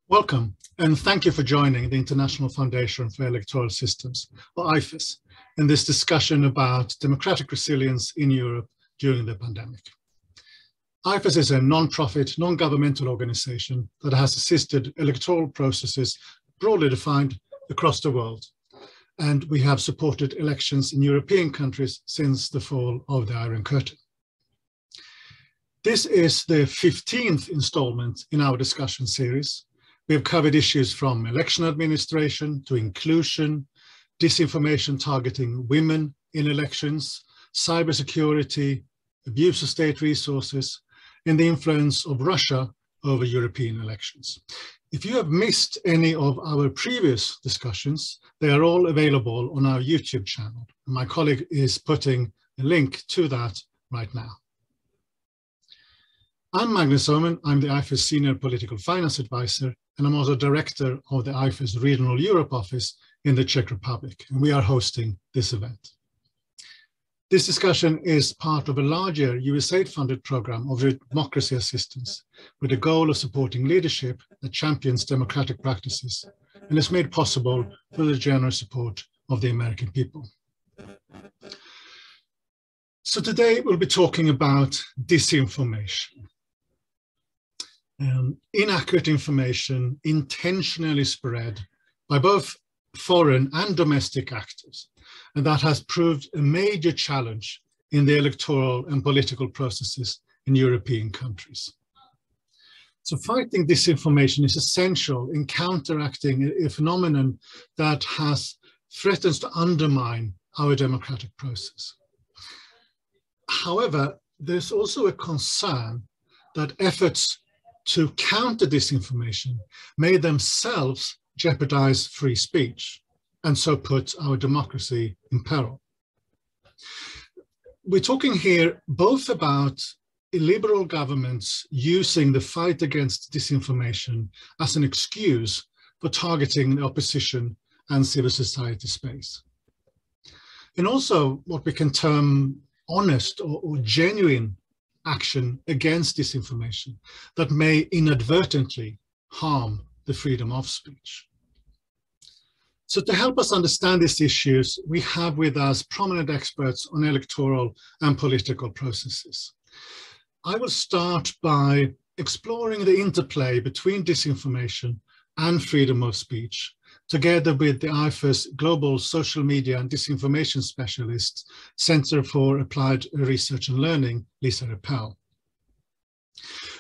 Welcome, and thank you for joining the International Foundation for Electoral Systems, or IFES, in this discussion about democratic resilience in Europe during the pandemic. IFES is a non-profit, non-governmental organization that has assisted electoral processes broadly defined across the world, and we have supported elections in European countries since the fall of the Iron Curtain. This is the 15th installment in our discussion series. We have covered issues from election administration to inclusion, disinformation targeting women in elections, cybersecurity, abuse of state resources, and the influence of Russia over European elections. If you have missed any of our previous discussions, they are all available on our YouTube channel. My colleague is putting a link to that right now. I'm Magnus Öhman. I'm the IFES Senior Political Finance Advisor, and I'm also Director of the IFES Regional Europe Office in the Czech Republic, and we are hosting this event. This discussion is part of a larger USAID-funded program of democracy assistance with the goal of supporting leadership that champions democratic practices and is made possible through the generous support of the American people. So today we'll be talking about disinformation. Inaccurate information intentionally spread by both foreign and domestic actors, and that has proved a major challenge in the electoral and political processes in European countries. So fighting disinformation is essential in counteracting a phenomenon that threatens to undermine our democratic process. However, there's also a concern that efforts to counter disinformation may themselves jeopardize free speech and so put our democracy in peril. We're talking here both about illiberal governments using the fight against disinformation as an excuse for targeting the opposition and civil society space, and also what we can term honest or genuine action against disinformation that may inadvertently harm the freedom of speech. So to help us understand these issues, we have with us prominent experts on electoral and political processes. I will start by exploring the interplay between disinformation and freedom of speech, together with the IFES Global Social Media and Disinformation Specialist, Center for Applied Research and Learning, Lisa Rappel.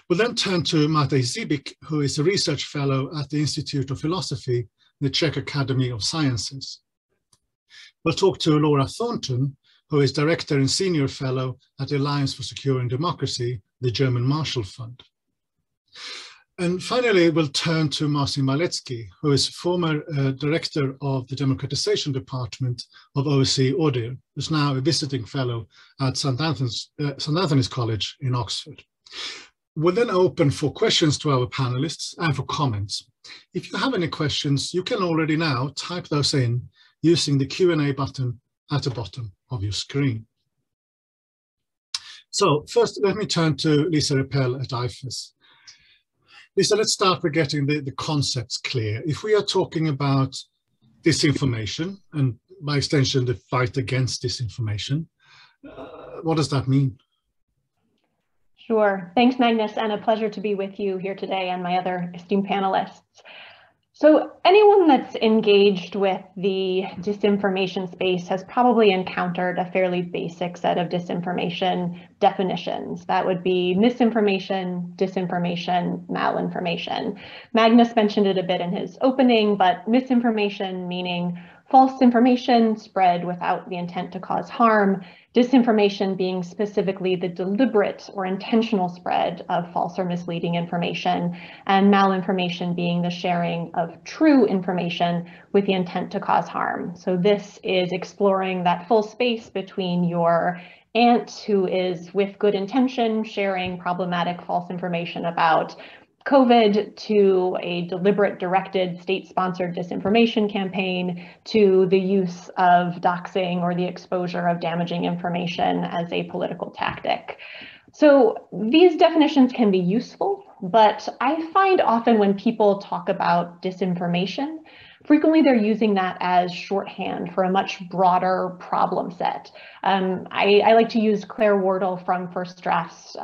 We'll then turn to Matej Cibik, who is a research fellow at the Institute of Philosophy, the Czech Academy of Sciences. We'll talk to Laura Thornton, who is Director and Senior Fellow at the Alliance for Secure and Democracy, the German Marshall Fund. And finally, we'll turn to Marcin Walecki, who is former Director of the Democratization Department of OSCE ODIHR, who's now a visiting fellow at St. Antony's College in Oxford. We'll then open for questions to our panelists and for comments. If you have any questions, you can already now type those in using the Q&A button at the bottom of your screen. So first, let me turn to Lisa Rappel at IFES. Lisa, let's start with getting the concepts clear. If we are talking about disinformation, and by extension, the fight against disinformation, what does that mean? Sure. Thanks, Magnus, and a pleasure to be with you here today and my other esteemed panelists. So anyone that's engaged with the disinformation space has probably encountered a fairly basic set of disinformation definitions. That would be misinformation, disinformation, malinformation. Magnus mentioned it a bit in his opening, but misinformation meaning false information spread without the intent to cause harm, disinformation being specifically the deliberate or intentional spread of false or misleading information, and malinformation being the sharing of true information with the intent to cause harm. So this is exploring that full space between your aunt who is with good intention sharing problematic false information about COVID, to a deliberate directed state-sponsored disinformation campaign, to the use of doxing or the exposure of damaging information as a political tactic. So these definitions can be useful but I find often when people talk about disinformation, frequently they're using that as shorthand for a much broader problem set. I like to use Claire Wardle from First Draft's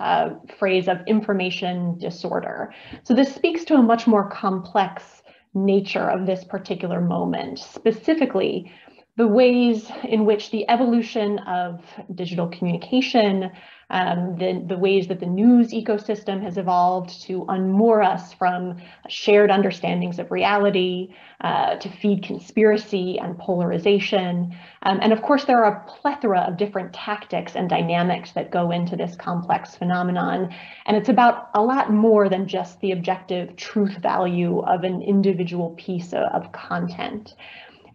phrase of information disorder. So this speaks to a much more complex nature of this particular moment, specifically the ways in which the evolution of digital communication, the ways that the news ecosystem has evolved to unmoor us from shared understandings of reality, to feed conspiracy and polarization. And of course, there are a plethora of different tactics and dynamics that go into this complex phenomenon. And it's about a lot more than just the objective truth value of an individual piece of content.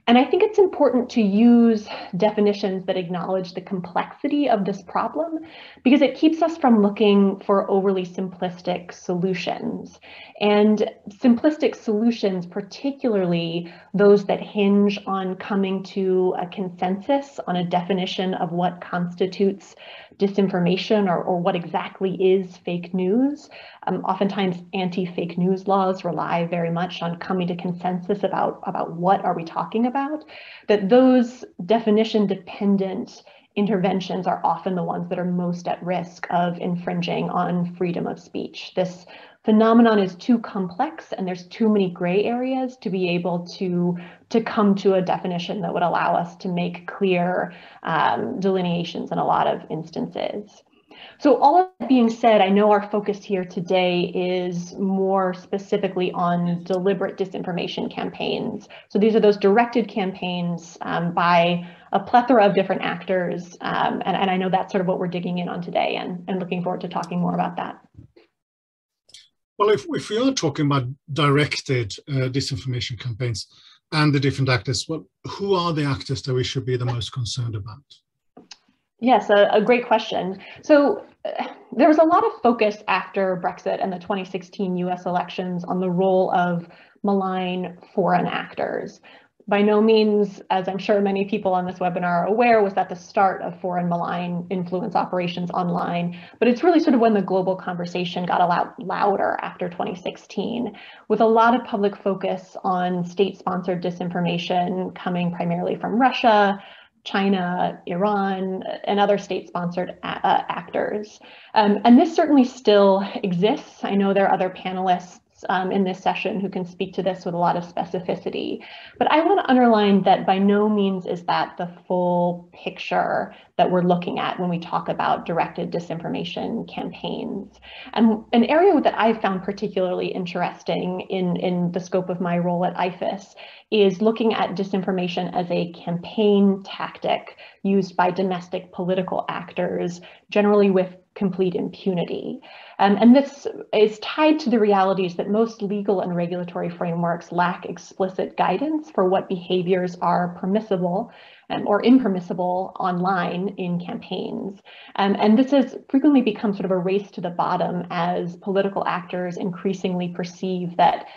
And I think it's important to use definitions that acknowledge the complexity of this problem because it keeps us from looking for overly simplistic solutions. And simplistic solutions, particularly those that hinge on coming to a consensus on a definition of what constitutes disinformation or what exactly is fake news. Oftentimes anti-fake news laws rely very much on coming to consensus about what are we talking about, that those definition-dependent interventions are often the ones that are most at risk of infringing on freedom of speech. This phenomenon is too complex and there's too many gray areas to be able to come to a definition that would allow us to make clear delineations in a lot of instances. So all of that being said, I know our focus here today is more specifically on deliberate disinformation campaigns. So these are those directed campaigns by a plethora of different actors. And I know that's sort of what we're digging in on today and looking forward to talking more about that. Well, if we are talking about directed disinformation campaigns and the different actors, well, who are the actors that we should be the most concerned about? Yes, a great question. So there was a lot of focus after Brexit and the 2016 US elections on the role of malign foreign actors. By no means, as I'm sure many people on this webinar are aware, was that the start of foreign malign influence operations online, but it's really sort of when the global conversation got a lot louder after 2016, with a lot of public focus on state-sponsored disinformation coming primarily from Russia, China, Iran, and other state-sponsored actors. And this certainly still exists. I know there are other panelists in this session who can speak to this with a lot of specificity. But I want to underline that by no means is that the full picture that we're looking at when we talk about directed disinformation campaigns. And an area that I've found particularly interesting in the scope of my role at IFES is looking at disinformation as a campaign tactic used by domestic political actors, generally with complete impunity. And this is tied to the realities that most legal and regulatory frameworks lack explicit guidance for what behaviors are permissible or impermissible online in campaigns. And this has frequently become sort of a race to the bottom as political actors increasingly perceive that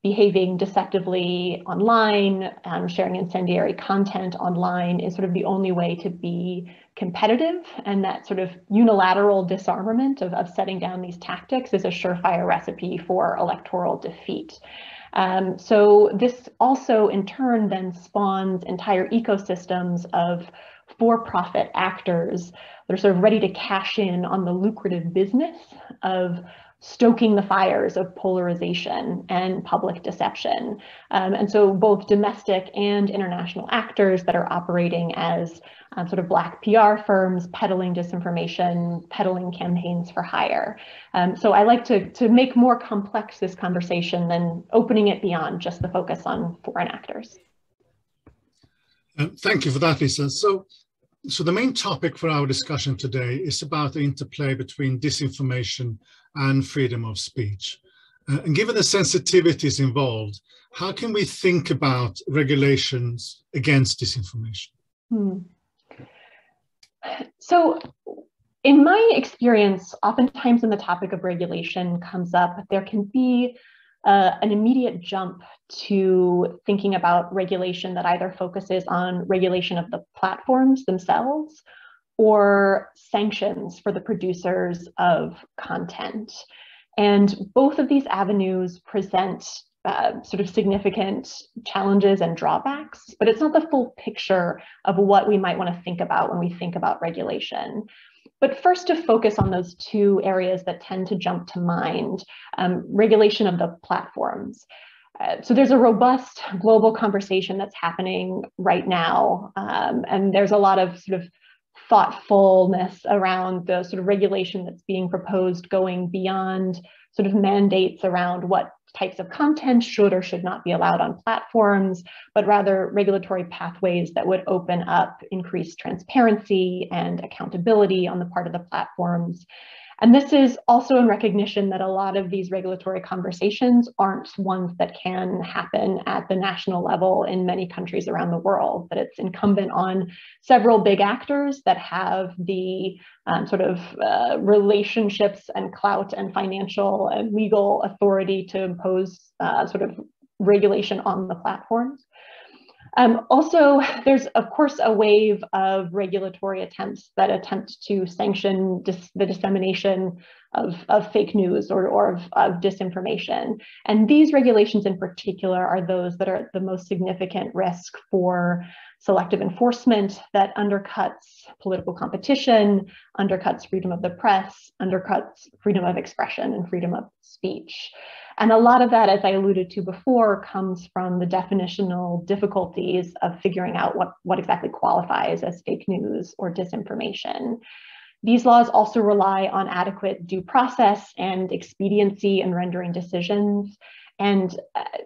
behaving deceptively online, sharing incendiary content online is sort of the only way to be competitive, and that sort of unilateral disarmament of setting down these tactics is a surefire recipe for electoral defeat. So this also in turn then spawns entire ecosystems of for-profit actors that are sort of ready to cash in on the lucrative business of stoking the fires of polarization and public deception. And so both domestic and international actors that are operating as sort of black PR firms, peddling disinformation, peddling campaigns for hire. So I like to make more complex this conversation than opening it beyond just the focus on foreign actors. Thank you for that, Lisa. So the main topic for our discussion today is about the interplay between disinformation and freedom of speech. And given the sensitivities involved, how can we think about regulations against disinformation? So in my experience, oftentimes when the topic of regulation comes up, there can be an immediate jump to thinking about regulation that either focuses on regulation of the platforms themselves or sanctions for the producers of content. And both of these avenues present sort of significant challenges and drawbacks, but it's not the full picture of what we might want to think about when we think about regulation. But first, to focus on those two areas that tend to jump to mind, regulation of the platforms. So there's a robust global conversation that's happening right now, and there's a lot of sort of thoughtfulness around the sort of regulation that's being proposed, going beyond sort of mandates around what types of content should or should not be allowed on platforms, but rather regulatory pathways that would open up increased transparency and accountability on the part of the platforms. And this is also in recognition that a lot of these regulatory conversations aren't ones that can happen at the national level in many countries around the world, that it's incumbent on several big actors that have the sort of relationships and clout and financial and legal authority to impose sort of regulation on the platforms. Also, there's, of course, a wave of regulatory attempts that attempt to sanction the dissemination of fake news or of disinformation. And these regulations in particular are those that are at the most significant risk for selective enforcement that undercuts political competition, undercuts freedom of the press, undercuts freedom of expression and freedom of speech. And a lot of that, as I alluded to before, comes from the definitional difficulties of figuring out what exactly qualifies as fake news or disinformation. These laws also rely on adequate due process and expediency in rendering decisions, and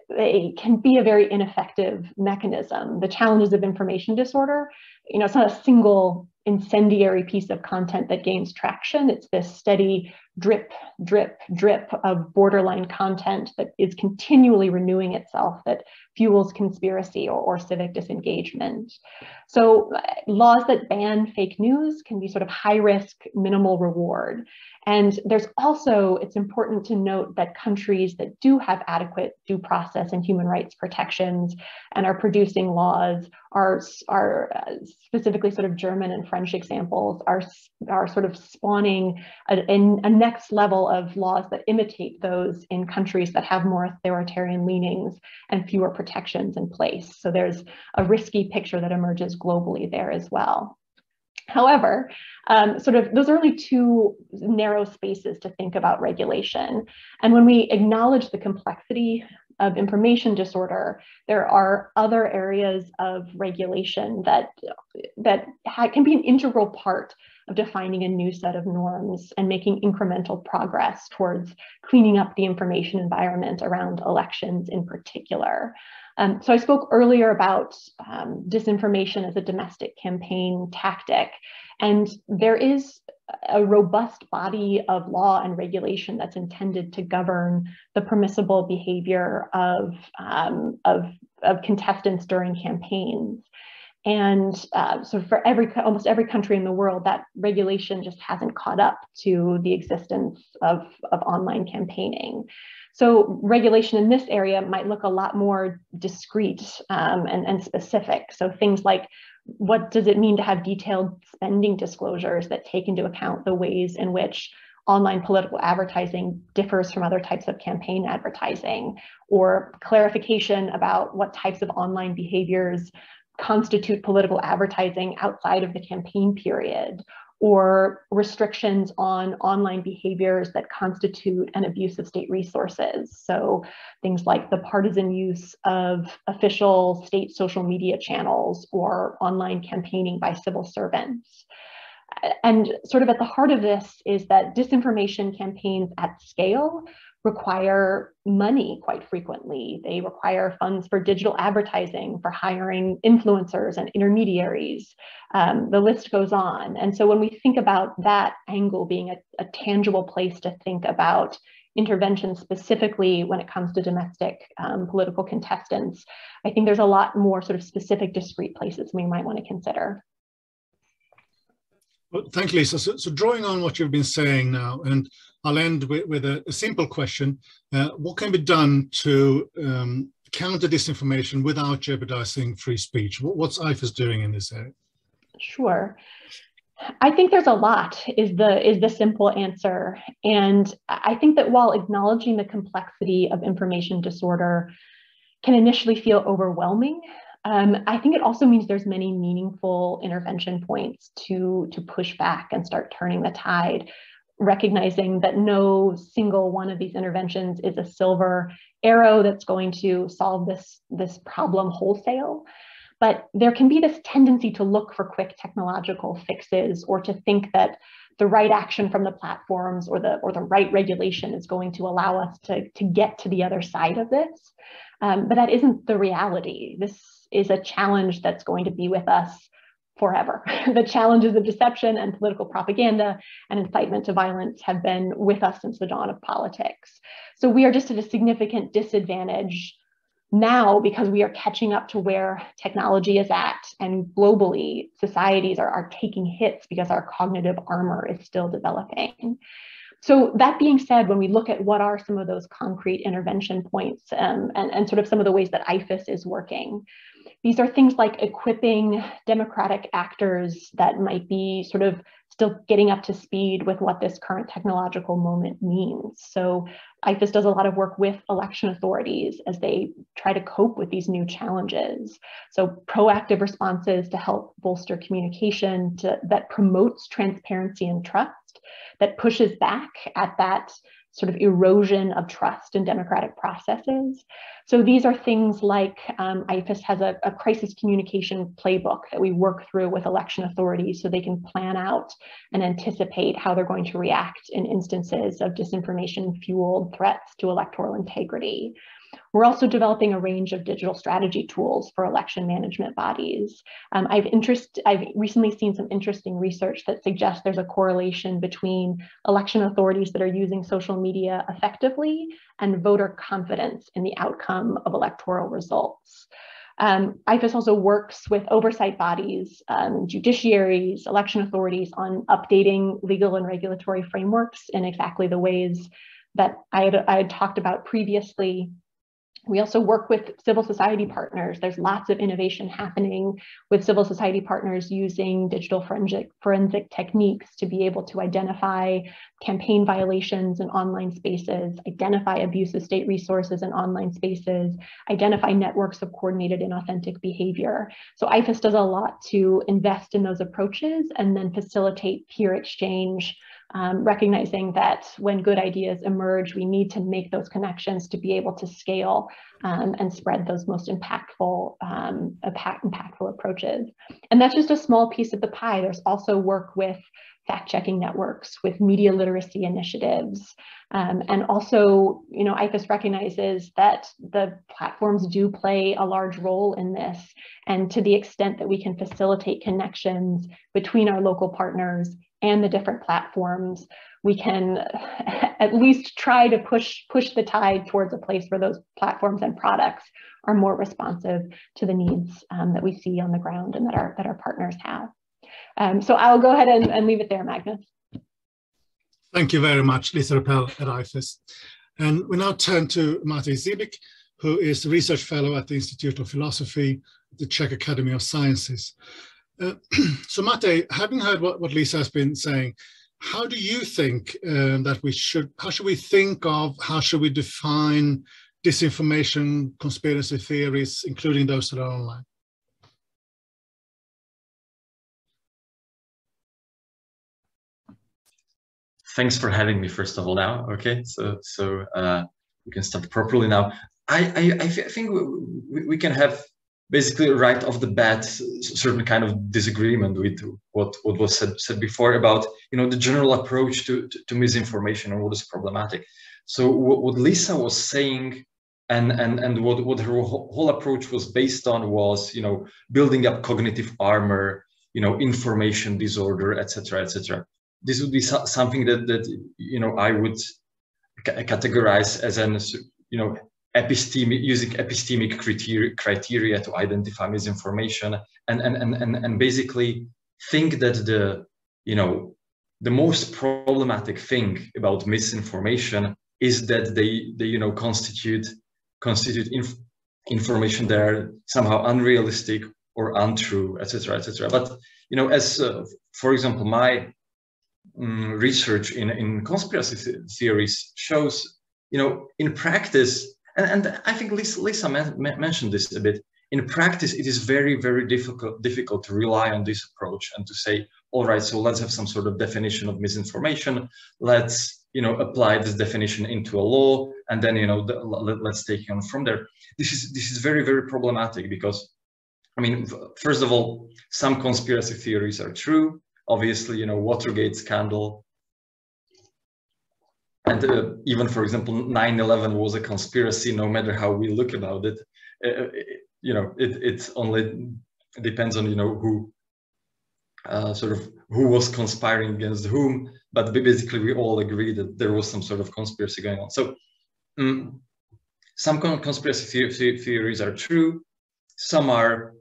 they can be a very ineffective mechanism. The challenges of information disorder, it's not a single incendiary piece of content that gains traction. It's this steady drip, drip, drip of borderline content that is continually renewing itself, that fuels conspiracy or civic disengagement. So laws that ban fake news can be sort of high risk, minimal reward. And there's also, it's important to note that countries that do have adequate due process and human rights protections and are producing laws are specifically sort of German and French examples are sort of spawning a next level of laws that imitate those in countries that have more authoritarian leanings and fewer protections in place. So there's a risky picture that emerges globally there as well. However, sort of those are only two narrow spaces to think about regulation. And when we acknowledge the complexity of information disorder, there are other areas of regulation that can be an integral part of defining a new set of norms and making incremental progress towards cleaning up the information environment around elections in particular. So I spoke earlier about disinformation as a domestic campaign tactic, and there is a robust body of law and regulation that's intended to govern the permissible behavior of contestants during campaigns. And so for almost every country in the world, that regulation just hasn't caught up to the existence of online campaigning. So regulation in this area might look a lot more discrete and specific. So things like, what does it mean to have detailed spending disclosures that take into account the ways in which online political advertising differs from other types of campaign advertising, or clarification about what types of online behaviors constitute political advertising outside of the campaign period, or restrictions on online behaviors that constitute an abuse of state resources. So things like the partisan use of official state social media channels or online campaigning by civil servants. And sort of at the heart of this is that disinformation campaigns at scale require money quite frequently. They require funds for digital advertising, for hiring influencers and intermediaries. The list goes on. And so when we think about that angle being a tangible place to think about intervention specifically when it comes to domestic political contestants, I think there's a lot more sort of specific discrete places we might want to consider. Well, thank you, Lisa. So drawing on what you've been saying now, and I'll end with a simple question. What can be done to counter disinformation without jeopardizing free speech? What's IFES doing in this area? Sure. I think there's a lot is the simple answer. And I think that while acknowledging the complexity of information disorder can initially feel overwhelming, I think it also means there's many meaningful intervention points to push back and start turning the tide, recognizing that no single one of these interventions is a silver arrow that's going to solve this problem wholesale. But there can be this tendency to look for quick technological fixes, or to think that the right action from the platforms or the right regulation is going to allow us to get to the other side of this. But that isn't the reality. This is a challenge that's going to be with us forever. The challenges of deception and political propaganda and incitement to violence have been with us since the dawn of politics. So we are just at a significant disadvantage now because we are catching up to where technology is at, and globally societies are taking hits because our cognitive armor is still developing. So that being said, when we look at what are some of those concrete intervention points and sort of some of the ways that IFES is working, these are things like equipping democratic actors that might be sort of still getting up to speed with what this current technological moment means. So IFES does a lot of work with election authorities as they try to cope with these new challenges. So proactive responses to help bolster communication that promotes transparency and trust, that pushes back at that sort of erosion of trust in democratic processes. So these are things like IFES has a crisis communication playbook that we work through with election authorities so they can plan out and anticipate how they're going to react in instances of disinformation-fueled threats to electoral integrity. We're also developing a range of digital strategy tools for election management bodies. I've recently seen some interesting research that suggests there's a correlation between election authorities that are using social media effectively and voter confidence in the outcome of electoral results. IFES also works with oversight bodies, judiciaries, election authorities on updating legal and regulatory frameworks in exactly the ways that I had talked about previously. We also work with civil society partners. There's lots of innovation happening with civil society partners using digital forensic techniques to be able to identify campaign violations in online spaces, identify abuse of state resources in online spaces, identify networks of coordinated inauthentic behavior. So IFES does a lot to invest in those approaches and then facilitate peer exchange, recognizing that when good ideas emerge, we need to make those connections to be able to scale and spread those most impactful approaches. And that's just a small piece of the pie. There's also work with fact-checking networks, with media literacy initiatives. And also, IFES recognizes that the platforms do play a large role in this. And to the extent that we can facilitate connections between our local partners and the different platforms, we can at least try to push the tide towards a place where those platforms and products are more responsive to the needs that we see on the ground and that our partners have. So I'll go ahead and leave it there, Magnus. Thank you very much, Lisa Rappel at IFES. And we now turn to Matej Cibik, who is a research fellow at the Institute of Philosophy, the Czech Academy of Sciences. So Matej, having heard what Lisa has been saying, how do you think how should we define disinformation, conspiracy theories, including those that are online? Thanks for having me, first of all, now. Okay, so we can start properly now. I think we can have basically right off the bat certain kind of disagreement with what was said before about the general approach to misinformation and what is problematic. So what Lisa was saying and what her whole approach was based on was building up cognitive armor, information disorder, etc., etc. This would be something that I would categorize as an using epistemic criteria to identify misinformation, and basically think that the most problematic thing about misinformation is that they constitute information that are somehow unrealistic or untrue, etc., etc. But you know, as for example, my research in conspiracy theories shows, you know, in practice, and I think Lisa mentioned this a bit. In practice, it is very, very difficult to rely on this approach and to say, all right, so let's have some sort of definition of misinformation. Let's, you know, apply this definition into a law, and then, you know, let's take it on from there. This is very, very problematic because, I mean, first of all, some conspiracy theories are true. Obviously, you know, Watergate scandal, and even, for example, 9/11 was a conspiracy. No matter how we look about it, you know, it only depends on, you know, who who was conspiring against whom. But basically, we all agree that there was some sort of conspiracy going on. So some conspiracy theories are true. Some are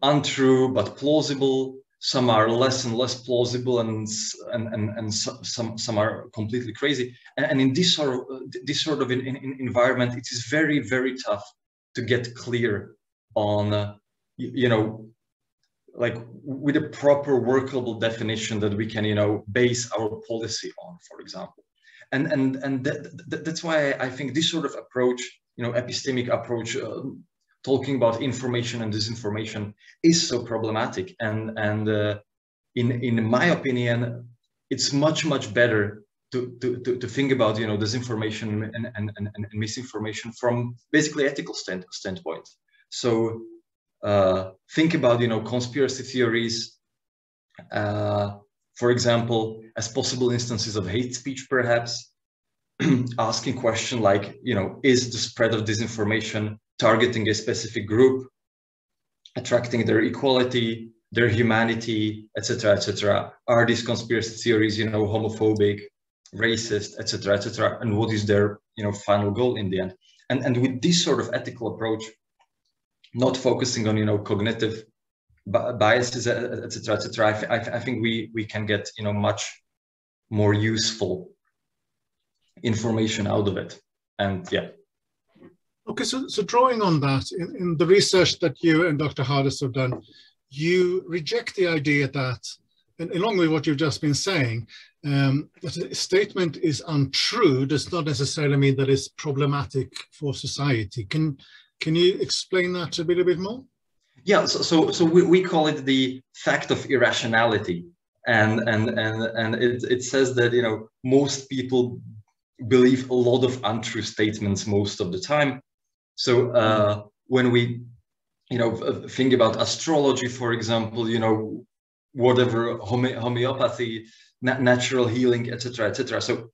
untrue but plausible. Some are less and less plausible, and some are completely crazy. And in this sort of environment, it is very, very tough to get clear on, you know, like with a proper workable definition that we can, you know, base our policy on, for example. And that's why I think this sort of approach, you know, epistemic approach, talking about information and disinformation, is so problematic. And in my opinion, it's much better to think about, you know, disinformation and misinformation from basically ethical standpoint. So think about, you know, conspiracy theories, for example, as possible instances of hate speech, perhaps. Asking question like, you know, is the spread of disinformation targeting a specific group, attracting their equality, their humanity, etc., etc.? Are these conspiracy theories, you know, homophobic, racist, etc., etc.? And what is their, you know, final goal in the end? And with this sort of ethical approach, not focusing on, you know, cognitive biases, etc., etc., I think we can get, you know, much more useful information out of it. And yeah. Okay, so drawing on that, in the research that you and Dr. Hardis have done, you reject the idea that, and along with what you've just been saying, that a statement is untrue does not necessarily mean that it's problematic for society. Can you explain that a bit more? Yeah, so we call it the fact of irrationality, and it says that, you know, most people believe a lot of untrue statements most of the time. So when we, you know, think about astrology, for example, you know, whatever, homeopathy, natural healing, etc., etc. So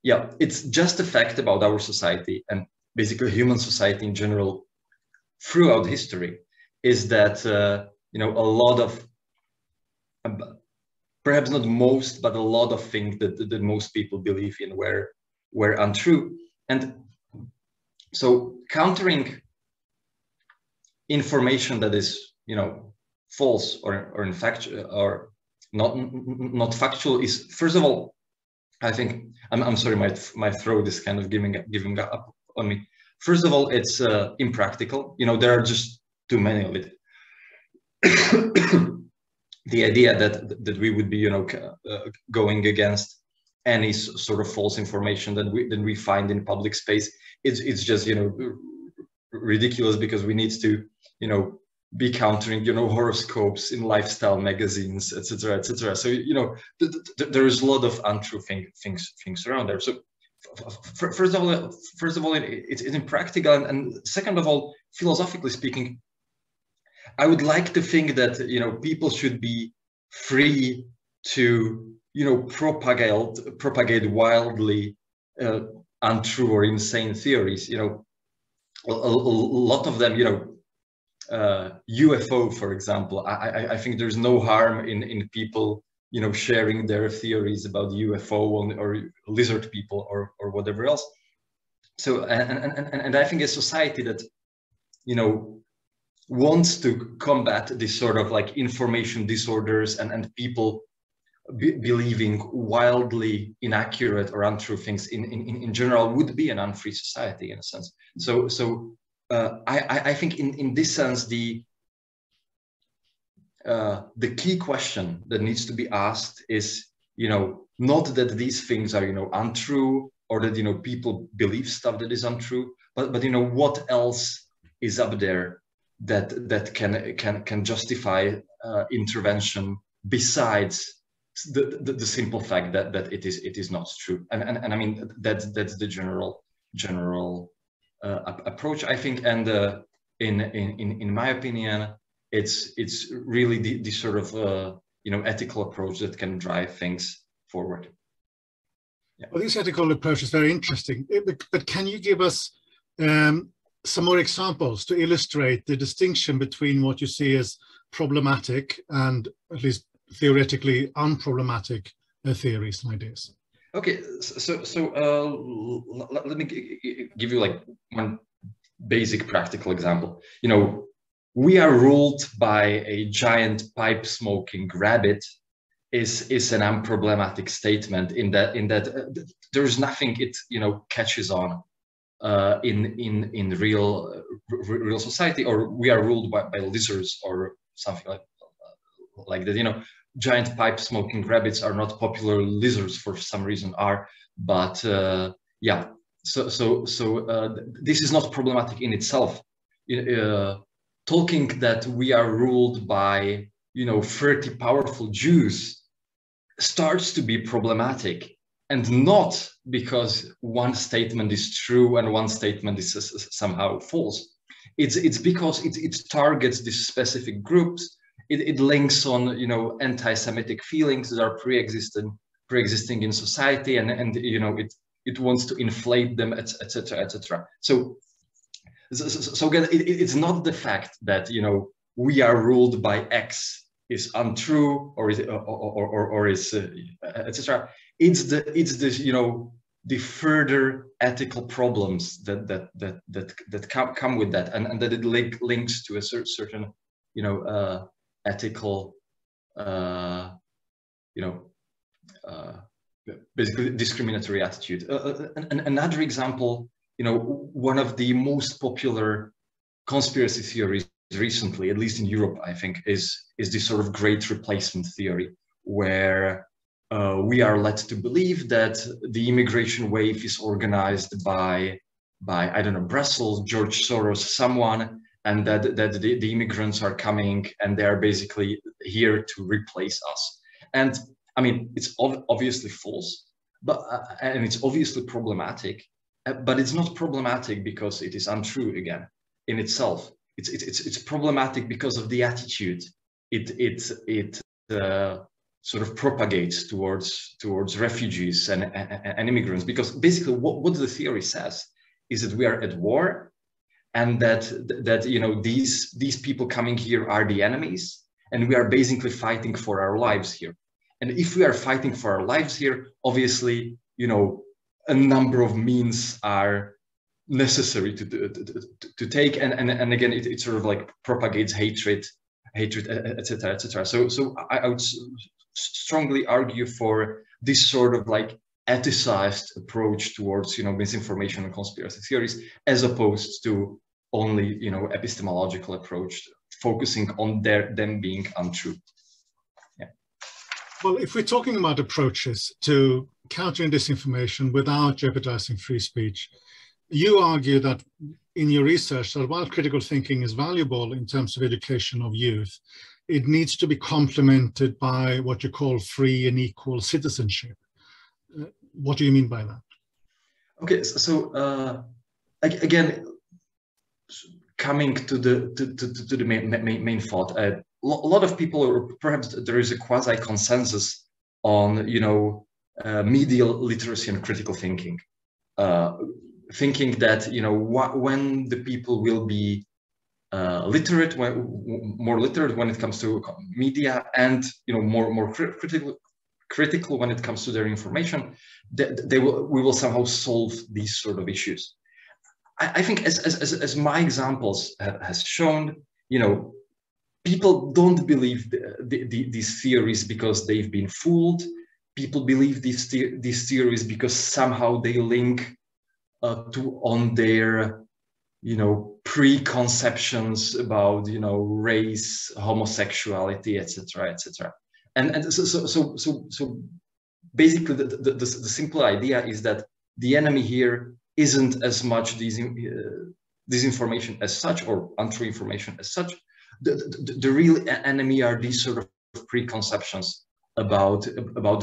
yeah, it's just a fact about our society, and basically human society in general throughout history, is that you know, a lot of, perhaps not most, but a lot of things that most people believe in were untrue. And so countering information that is, you know, false or in fact or not factual is, first of all, I think, I'm sorry, my throat is kind of giving up on me. First of all, it's impractical. You know, there are just too many of it. The idea that we would be, you know, going against any sort of false information that we find in public space, it's just, you know, ridiculous, because we need to, you know, be countering, you know, horoscopes in lifestyle magazines, etc., etc. So, you know, there is a lot of untrue things around there. So first of all, it's impractical, and second of all, philosophically speaking, I would like to think that, you know, people should be free to, you know, propagate wildly untrue or insane theories. You know, a lot of them, you know, UFO, for example. I think there's no harm in people, you know, sharing their theories about UFO or lizard people or whatever else. So and I think a society that, you know, wants to combat this sort of like information disorders and people believing wildly inaccurate or untrue things in general would be an unfree society in a sense. So I think in this sense, the key question that needs to be asked is, not that these things are, untrue, or that, people believe stuff that is untrue, but what else is up there that can justify intervention besides the simple fact that it is not true. And I mean, that's the general approach, I think. And in my opinion, it's really the sort of ethical approach that can drive things forward. Yeah. Well, this ethical approach is very interesting, but can you give us some more examples to illustrate the distinction between what you see as problematic and at least theoretically unproblematic theories and ideas? Okay, so let me give you like one basic practical example. We are ruled by a giant pipe smoking rabbit is an unproblematic statement in that there's nothing it catches on in real society, or we are ruled by lizards or something like that. Giant pipe smoking rabbits are not popular, lizards for some reason are, but yeah, so this is not problematic in itself. Talking that we are ruled by 30 powerful Jews starts to be problematic, and not because one statement is true and one statement is somehow false. It's because it targets these specific groups. It links on anti-Semitic feelings that are pre-existing in society, and it wants to inflate them, etc., etc. So again, it's not the fact that we are ruled by X is untrue or is etc. It's the further ethical problems that come with that, and that it links to a certain ethical basically discriminatory attitude. Another example, one of the most popular conspiracy theories recently, at least in Europe, I think, is this sort of great replacement theory, where we are led to believe that the immigration wave is organized by I don't know, Brussels, George Soros, someone, and that the immigrants are coming and they are basically here to replace us. And I mean, it's obviously false, but and it's obviously problematic, but it's not problematic because it is untrue again in itself. It's problematic because of the attitude it sort of propagates towards refugees and immigrants. Because basically what the theory says is that we are at war, and that these people coming here are the enemies, and we are basically fighting for our lives here. And if we are fighting for our lives here, obviously a number of means are necessary to take, and again it sort of like propagates hatred, etc., etc. So I would strongly argue for this sort of like ethicized approach towards misinformation and conspiracy theories, as opposed to only epistemological approach focusing on them being untrue. Yeah. Well, if we're talking about approaches to countering disinformation without jeopardizing free speech, you argue that in your research that while critical thinking is valuable in terms of education of youth, it needs to be complemented by what you call free and equal citizenship. What do you mean by that? Okay, so again, coming to the main thought, a lot of people, or perhaps there is a quasi consensus on media literacy and critical thinking, thinking that when the people will be literate, more literate when it comes to media, and more critical when it comes to their information, we will somehow solve these sort of issues. I think as my examples has shown, people don't believe these theories because they've been fooled. People believe these theories because somehow they link on their you know, preconceptions about, you know, race, homosexuality, etc., etc. And so basically the simple idea is that the enemy here isn't as much disinformation as such, or untrue information as such. The real enemy are these sort of preconceptions about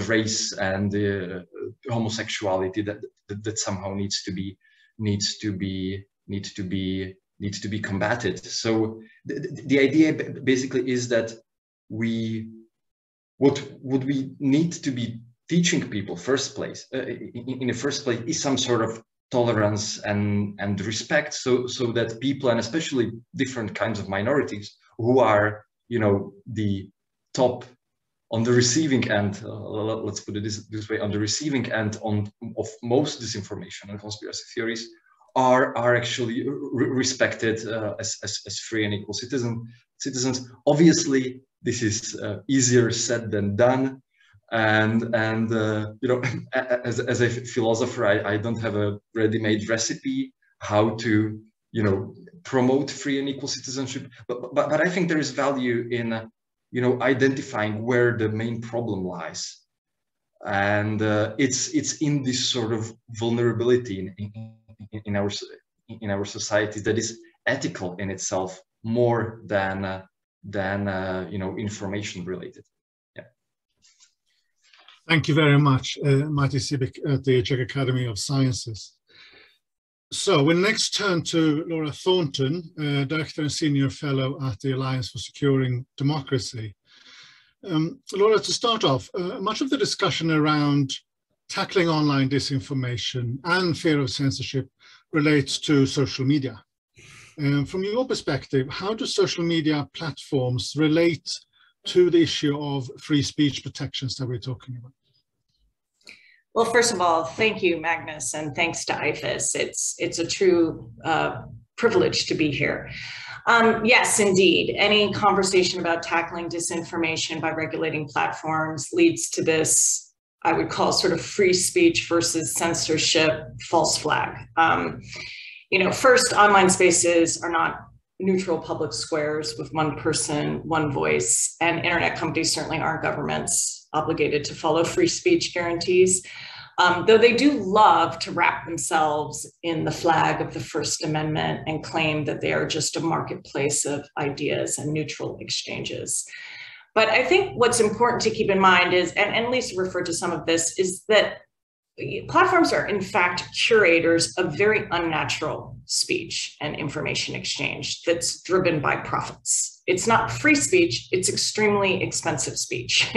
race and homosexuality that somehow needs to be combated. So the idea basically is that what we need to be teaching people in the first place is some sort of tolerance and respect, so that people, and especially different kinds of minorities who are, you know, the top on the receiving end, let's put it this way, on the receiving end of most disinformation and conspiracy theories, are actually respected as free and equal citizens. Obviously, this is easier said than done, and you know, as a philosopher, I don't have a ready-made recipe how to, you know, promote free and equal citizenship, but I think there is value in, you know, identifying where the main problem lies, and it's in this sort of vulnerability in our society that is ethical in itself more than you know, information related. Yeah. Thank you very much, Matej Cibik at the Czech Academy of Sciences. So we'll next turn to Laura Thornton, Director and Senior Fellow at the Alliance for Securing Democracy. Laura, to start off, much of the discussion around tackling online disinformation and fear of censorship relates to social media. From your perspective, how do social media platforms relate to the issue of free speech protections that we're talking about? Well, first of all, thank you, Magnus, and thanks to IFES. It's a true privilege to be here. Yes, indeed, any conversation about tackling disinformation by regulating platforms leads to this, I would call, sort of free speech versus censorship false flag. You know, first, online spaces are not neutral public squares with one person, one voice, and internet companies certainly aren't governments obligated to follow free speech guarantees, though they do love to wrap themselves in the flag of the First Amendment and claim that they are just a marketplace of ideas and neutral exchanges. But I think what's important to keep in mind is, and Lisa referred to some of this, is that platforms are in fact curators of very unnatural speech and information exchange that's driven by profits. It's not free speech, it's extremely expensive speech.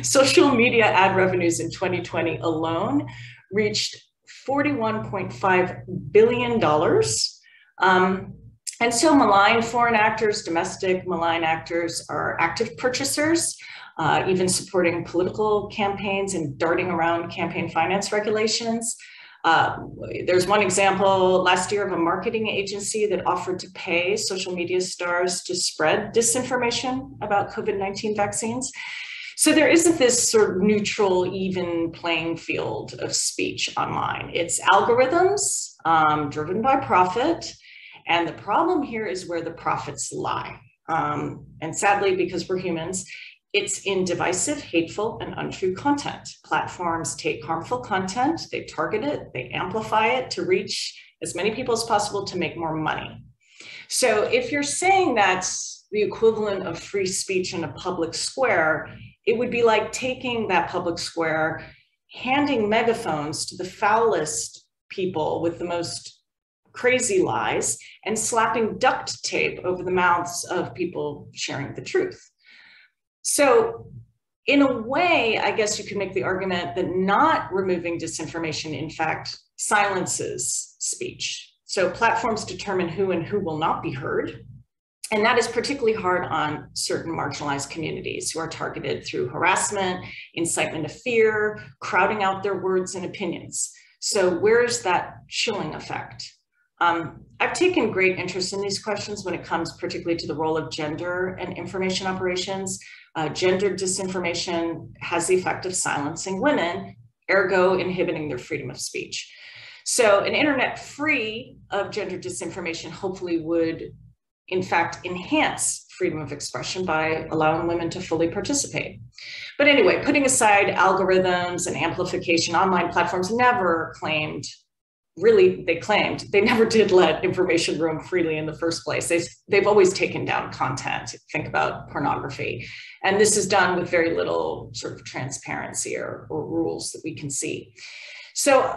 Social media ad revenues in 2020 alone reached $41.5 billion. And so malign foreign actors, domestic malign actors are active purchasers, even supporting political campaigns and darting around campaign finance regulations. There's one example last year of a marketing agency that offered to pay social media stars to spread disinformation about COVID-19 vaccines. So there isn't this sort of neutral, even playing field of speech online. It's algorithms driven by profit. And the problem here is where the profits lie. And sadly, because we're humans, it's in divisive, hateful, and untrue content. Platforms take harmful content, they target it, they amplify it to reach as many people as possible to make more money. So if you're saying that's the equivalent of free speech in a public square, it would be like taking that public square, handing megaphones to the foulest people with the most crazy lies, and slapping duct tape over the mouths of people sharing the truth. So in a way, I guess you could make the argument that not removing disinformation, in fact, silences speech. So platforms determine who and who will not be heard. And that is particularly hard on certain marginalized communities who are targeted through harassment, incitement of fear, crowding out their words and opinions. So where's that chilling effect? I've taken great interest in these questions when it comes particularly to the role of gender and information operations. Gender disinformation has the effect of silencing women, ergo inhibiting their freedom of speech. So an internet free of gender disinformation hopefully would, in fact, enhance freedom of expression by allowing women to fully participate. But anyway, putting aside algorithms and amplification, online platforms never claimed, really they claimed, they never did let information roam freely in the first place. They've always taken down content. Think about pornography. And this is done with very little sort of transparency or rules that we can see. So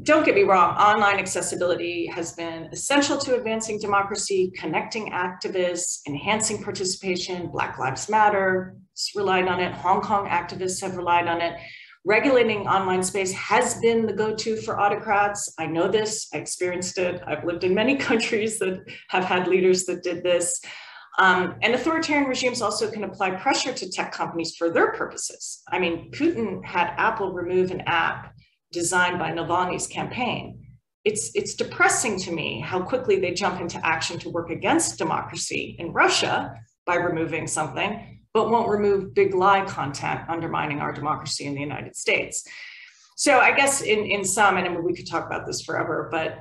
don't get me wrong, online accessibility has been essential to advancing democracy, connecting activists, enhancing participation. Black Lives Matter relied on it. Hong Kong activists have relied on it. Regulating online space has been the go-to for autocrats. I know this, I experienced it. I've lived in many countries that have had leaders that did this. And authoritarian regimes also can apply pressure to tech companies for their purposes. I mean, Putin had Apple remove an app designed by Navalny's campaign. It's depressing to me how quickly they jump into action to work against democracy in Russia by removing something, but won't remove big lie content undermining our democracy in the United States. So I guess in sum, and we could talk about this forever, but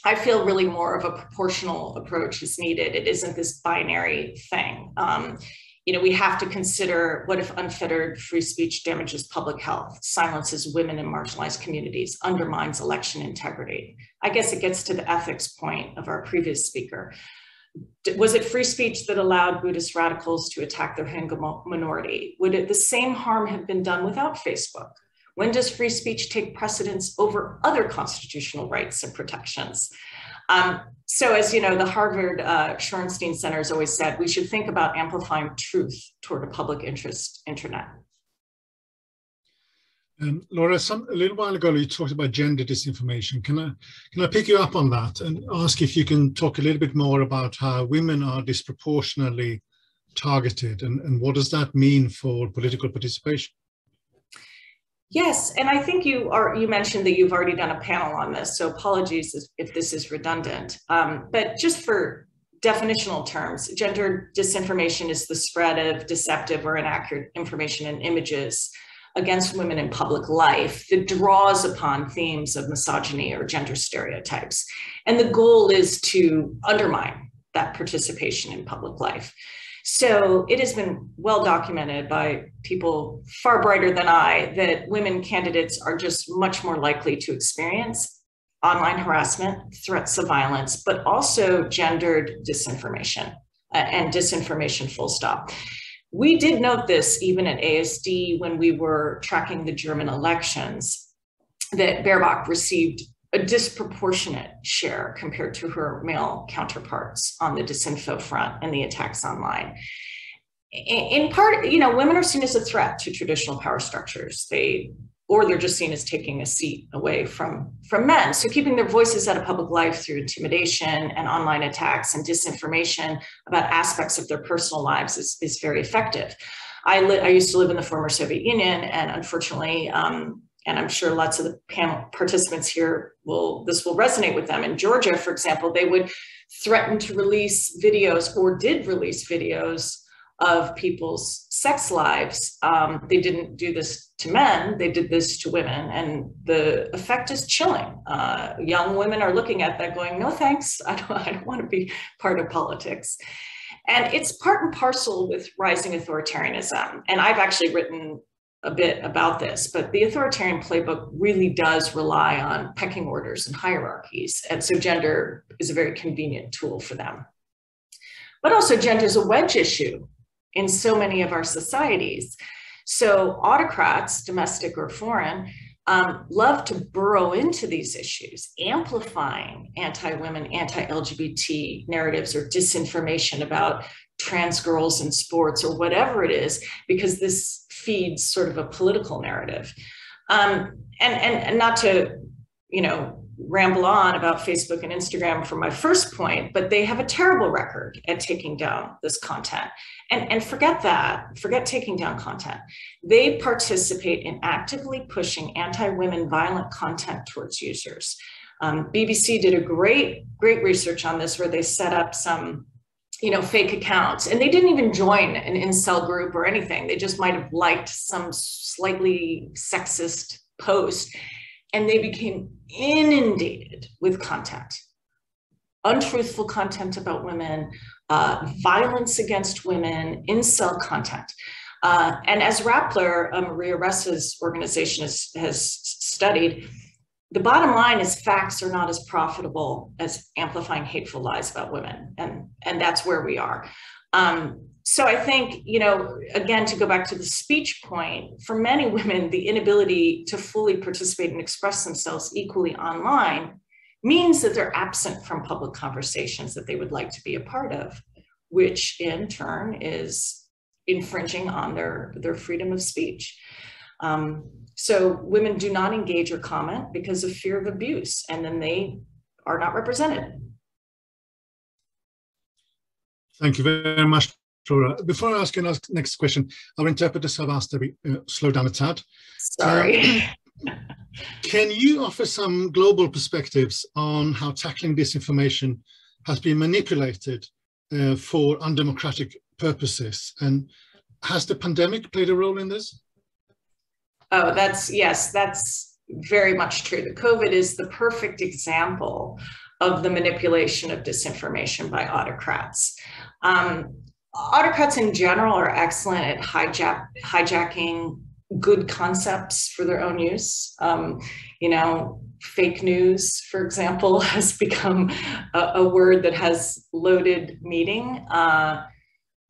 I feel really more of a proportional approach is needed. It isn't this binary thing. You know, we have to consider what if unfettered free speech damages public health, silences women in marginalized communities, undermines election integrity. I guess it gets to the ethics point of our previous speaker. Was it free speech that allowed Buddhist radicals to attack their Hindu minority? Would the same harm have been done without Facebook? When does free speech take precedence over other constitutional rights and protections? So as you know, the Harvard Shorenstein Center has always said, we should think about amplifying truth toward a public interest internet. Laura, a little while ago, you talked about gender disinformation. Can I pick you up on that and ask if you can talk a little bit more about how women are disproportionately targeted and what does that mean for political participation? Yes, and I think you mentioned that you've already done a panel on this, so apologies if this is redundant. But just for definitional terms, gender disinformation is the spread of deceptive or inaccurate information and images against women in public life that draws upon themes of misogyny or gender stereotypes. And the goal is to undermine that participation in public life. So it has been well documented by people far brighter than I that women candidates are just much more likely to experience online harassment, threats of violence, but also gendered disinformation and disinformation full stop. We did note this even at ASD when we were tracking the German elections, that Baerbock received a disproportionate share compared to her male counterparts on the disinfo front and the attacks online. In part, you know, women are seen as a threat to traditional power structures. They're just seen as taking a seat away from men. So keeping their voices out of public life through intimidation and online attacks and disinformation about aspects of their personal lives is very effective. I used to live in the former Soviet Union, and unfortunately, and I'm sure lots of the panel participants here this will resonate with them. In Georgia, for example, they would threaten to release videos or did release videos of people's sex lives. They didn't do this to men, they did this to women, and the effect is chilling. Young women are looking at that going, no thanks, I don't want to be part of politics. And it's part and parcel with rising authoritarianism. And I've actually written a bit about this, but the authoritarian playbook really does rely on pecking orders and hierarchies. And so gender is a very convenient tool for them. But also gender is a wedge issue in so many of our societies. So autocrats, domestic or foreign, love to burrow into these issues, amplifying anti-women, anti-LGBT narratives or disinformation about trans girls in sports or whatever it is, because this feeds sort of a political narrative. And not to, you know, ramble on about Facebook and Instagram for my first point, but they have a terrible record at taking down this content. And forget that, forget taking down content. They participate in actively pushing anti-women violent content towards users. BBC did a great research on this where they set up some, you know, fake accounts, and they didn't even join an incel group or anything. They just might have liked some slightly sexist post. and they became inundated with content, untruthful content about women, violence against women, incel content. And as Rappler, Maria Ressa's organization has studied, the bottom line is facts are not as profitable as amplifying hateful lies about women. And that's where we are. So I think, you know, again, to go back to the speech point, for many women, the inability to fully participate and express themselves equally online means that they're absent from public conversations that they would like to be a part of, which in turn is infringing on their freedom of speech. So women do not engage or comment because of fear of abuse, and then they are not represented. Thank you very much, Flora. Before I ask you the next question, our interpreters have asked that we slow down a tad. Sorry. Can you offer some global perspectives on how tackling disinformation has been manipulated for undemocratic purposes? And has the pandemic played a role in this? Oh, yes, that's very much true. The COVID is the perfect example of the manipulation of disinformation by autocrats. Autocrats in general are excellent at hijacking good concepts for their own use. You know, fake news, for example, has become a word that has loaded meaning.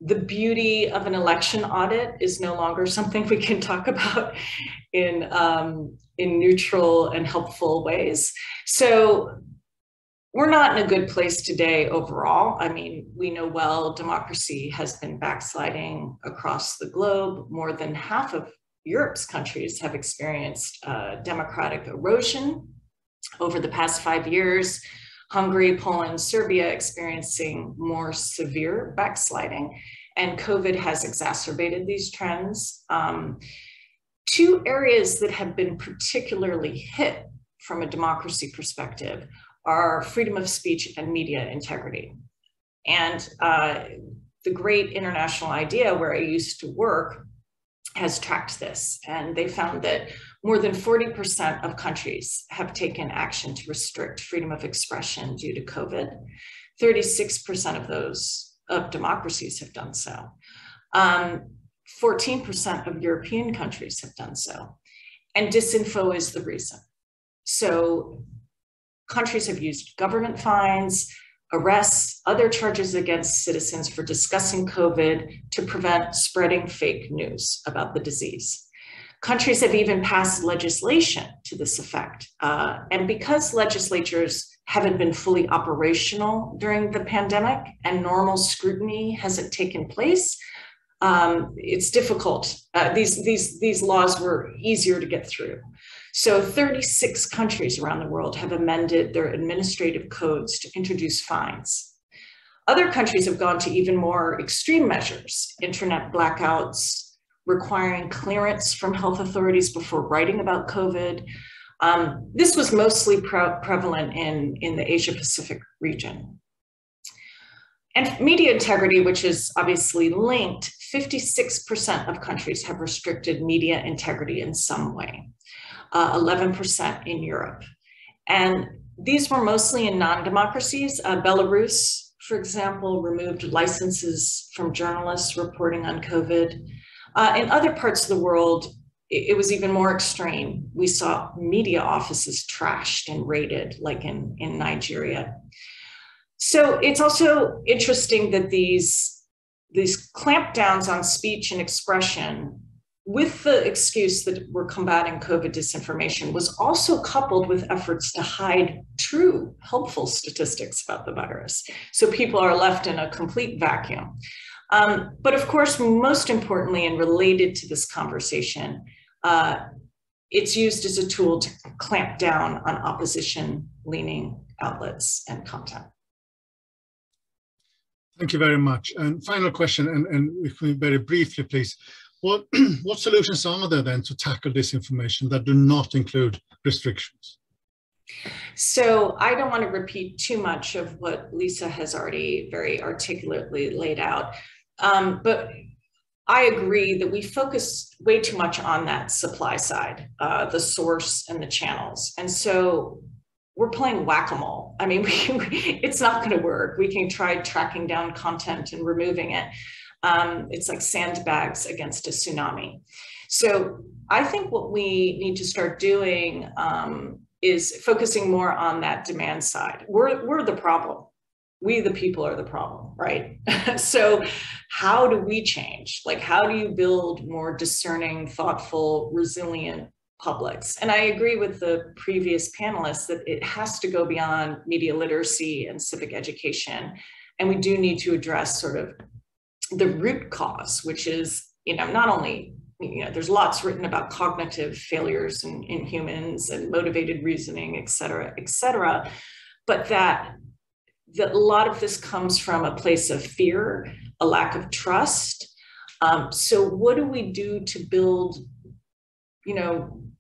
The beauty of an election audit is no longer something we can talk about in neutral and helpful ways. So we're not in a good place today overall. I mean, we know well democracy has been backsliding across the globe. More than half of Europe's countries have experienced democratic erosion over the past 5 years. Hungary, Poland, Serbia experiencing more severe backsliding, and COVID has exacerbated these trends. Two areas that have been particularly hit from a democracy perspective are freedom of speech and media integrity. And the great international idea where I used to work has tracked this, and they found that more than 40% of countries have taken action to restrict freedom of expression due to COVID. 36% of those democracies have done so. 14% of European countries have done so. And disinfo is the reason. So countries have used government fines, arrests, other charges against citizens for discussing COVID to prevent spreading fake news about the disease. Countries have even passed legislation to this effect. And because legislatures haven't been fully operational during the pandemic and normal scrutiny hasn't taken place, it's difficult. These laws were easier to get through. So 36 countries around the world have amended their administrative codes to introduce fines. Other countries have gone to even more extreme measures, internet blackouts, requiring clearance from health authorities before writing about COVID. This was mostly prevalent in the Asia-Pacific region. And media integrity, which is obviously linked, 56% of countries have restricted media integrity in some way, 11% in Europe. And these were mostly in non-democracies. Belarus, for example, removed licenses from journalists reporting on COVID. In other parts of the world, it was even more extreme. We saw media offices trashed and raided, like in Nigeria. So it's also interesting that these clampdowns on speech and expression, with the excuse that we're combating COVID disinformation, was also coupled with efforts to hide true helpful statistics about the virus. So people are left in a complete vacuum. But of course, most importantly and related to this conversation, it's used as a tool to clamp down on opposition-leaning outlets and content. Thank you very much. And final question, and if we very briefly, please, what solutions are there then to tackle disinformation that do not include restrictions? So I don't want to repeat too much of what Lisa has already very articulately laid out, but I agree that we focus way too much on that supply side, the source and the channels. And so we're playing whack-a-mole. I mean, it's not going to work. We can try tracking down content and removing it. It's like sandbags against a tsunami. So I think what we need to start doing is focusing more on that demand side. We're the problem. We, the people, are the problem, right? So how do we change? Like, how do you build more discerning, thoughtful, resilient publics? And I agree with the previous panelists that it has to go beyond media literacy and civic education. And we do need to address sort of the root cause, which is, not only, there's lots written about cognitive failures in humans and motivated reasoning, et cetera, but that a lot of this comes from a place of fear, a lack of trust. So what do we do to build,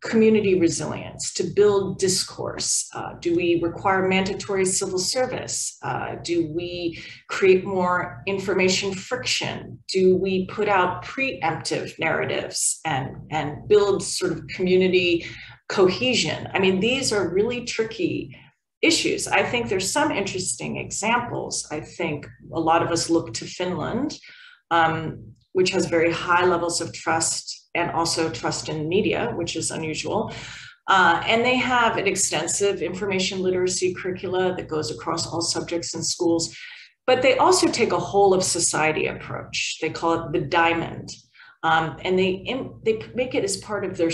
community resilience, to build discourse? Do we require mandatory civil service? Do we create more information friction? Do we put out preemptive narratives and build sort of community cohesion? I mean, these are really tricky issues. I think there's some interesting examples. I think a lot of us look to Finland, which has very high levels of trust and also trust in media, which is unusual. And they have an extensive information literacy curricula that goes across all subjects in schools, but they also take a whole of society approach. They call it the diamond. And they make it as part of their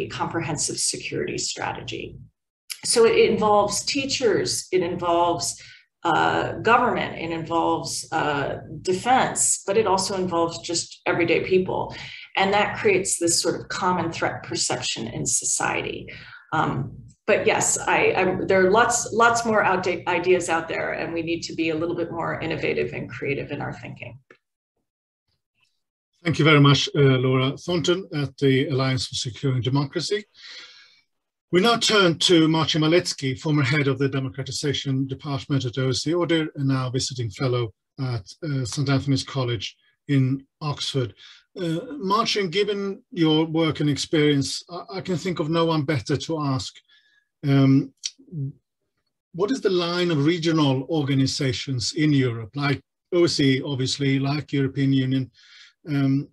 comprehensive security strategy. So it involves teachers, it involves government, it involves defense, but it also involves just everyday people. And that creates this sort of common threat perception in society. But yes, there are lots more ideas out there, and we need to be a little bit more innovative and creative in our thinking. Thank you very much, Laura. Thornton at the Alliance for Securing Democracy. We now turn to Marcin Walecki, former head of the Democratization Department at OSCE ODIHR and now visiting fellow at St. Anthony's College in Oxford. Marcin, given your work and experience, I can think of no one better to ask. What is the line of regional organizations in Europe, like OSCE, obviously, like European Union, in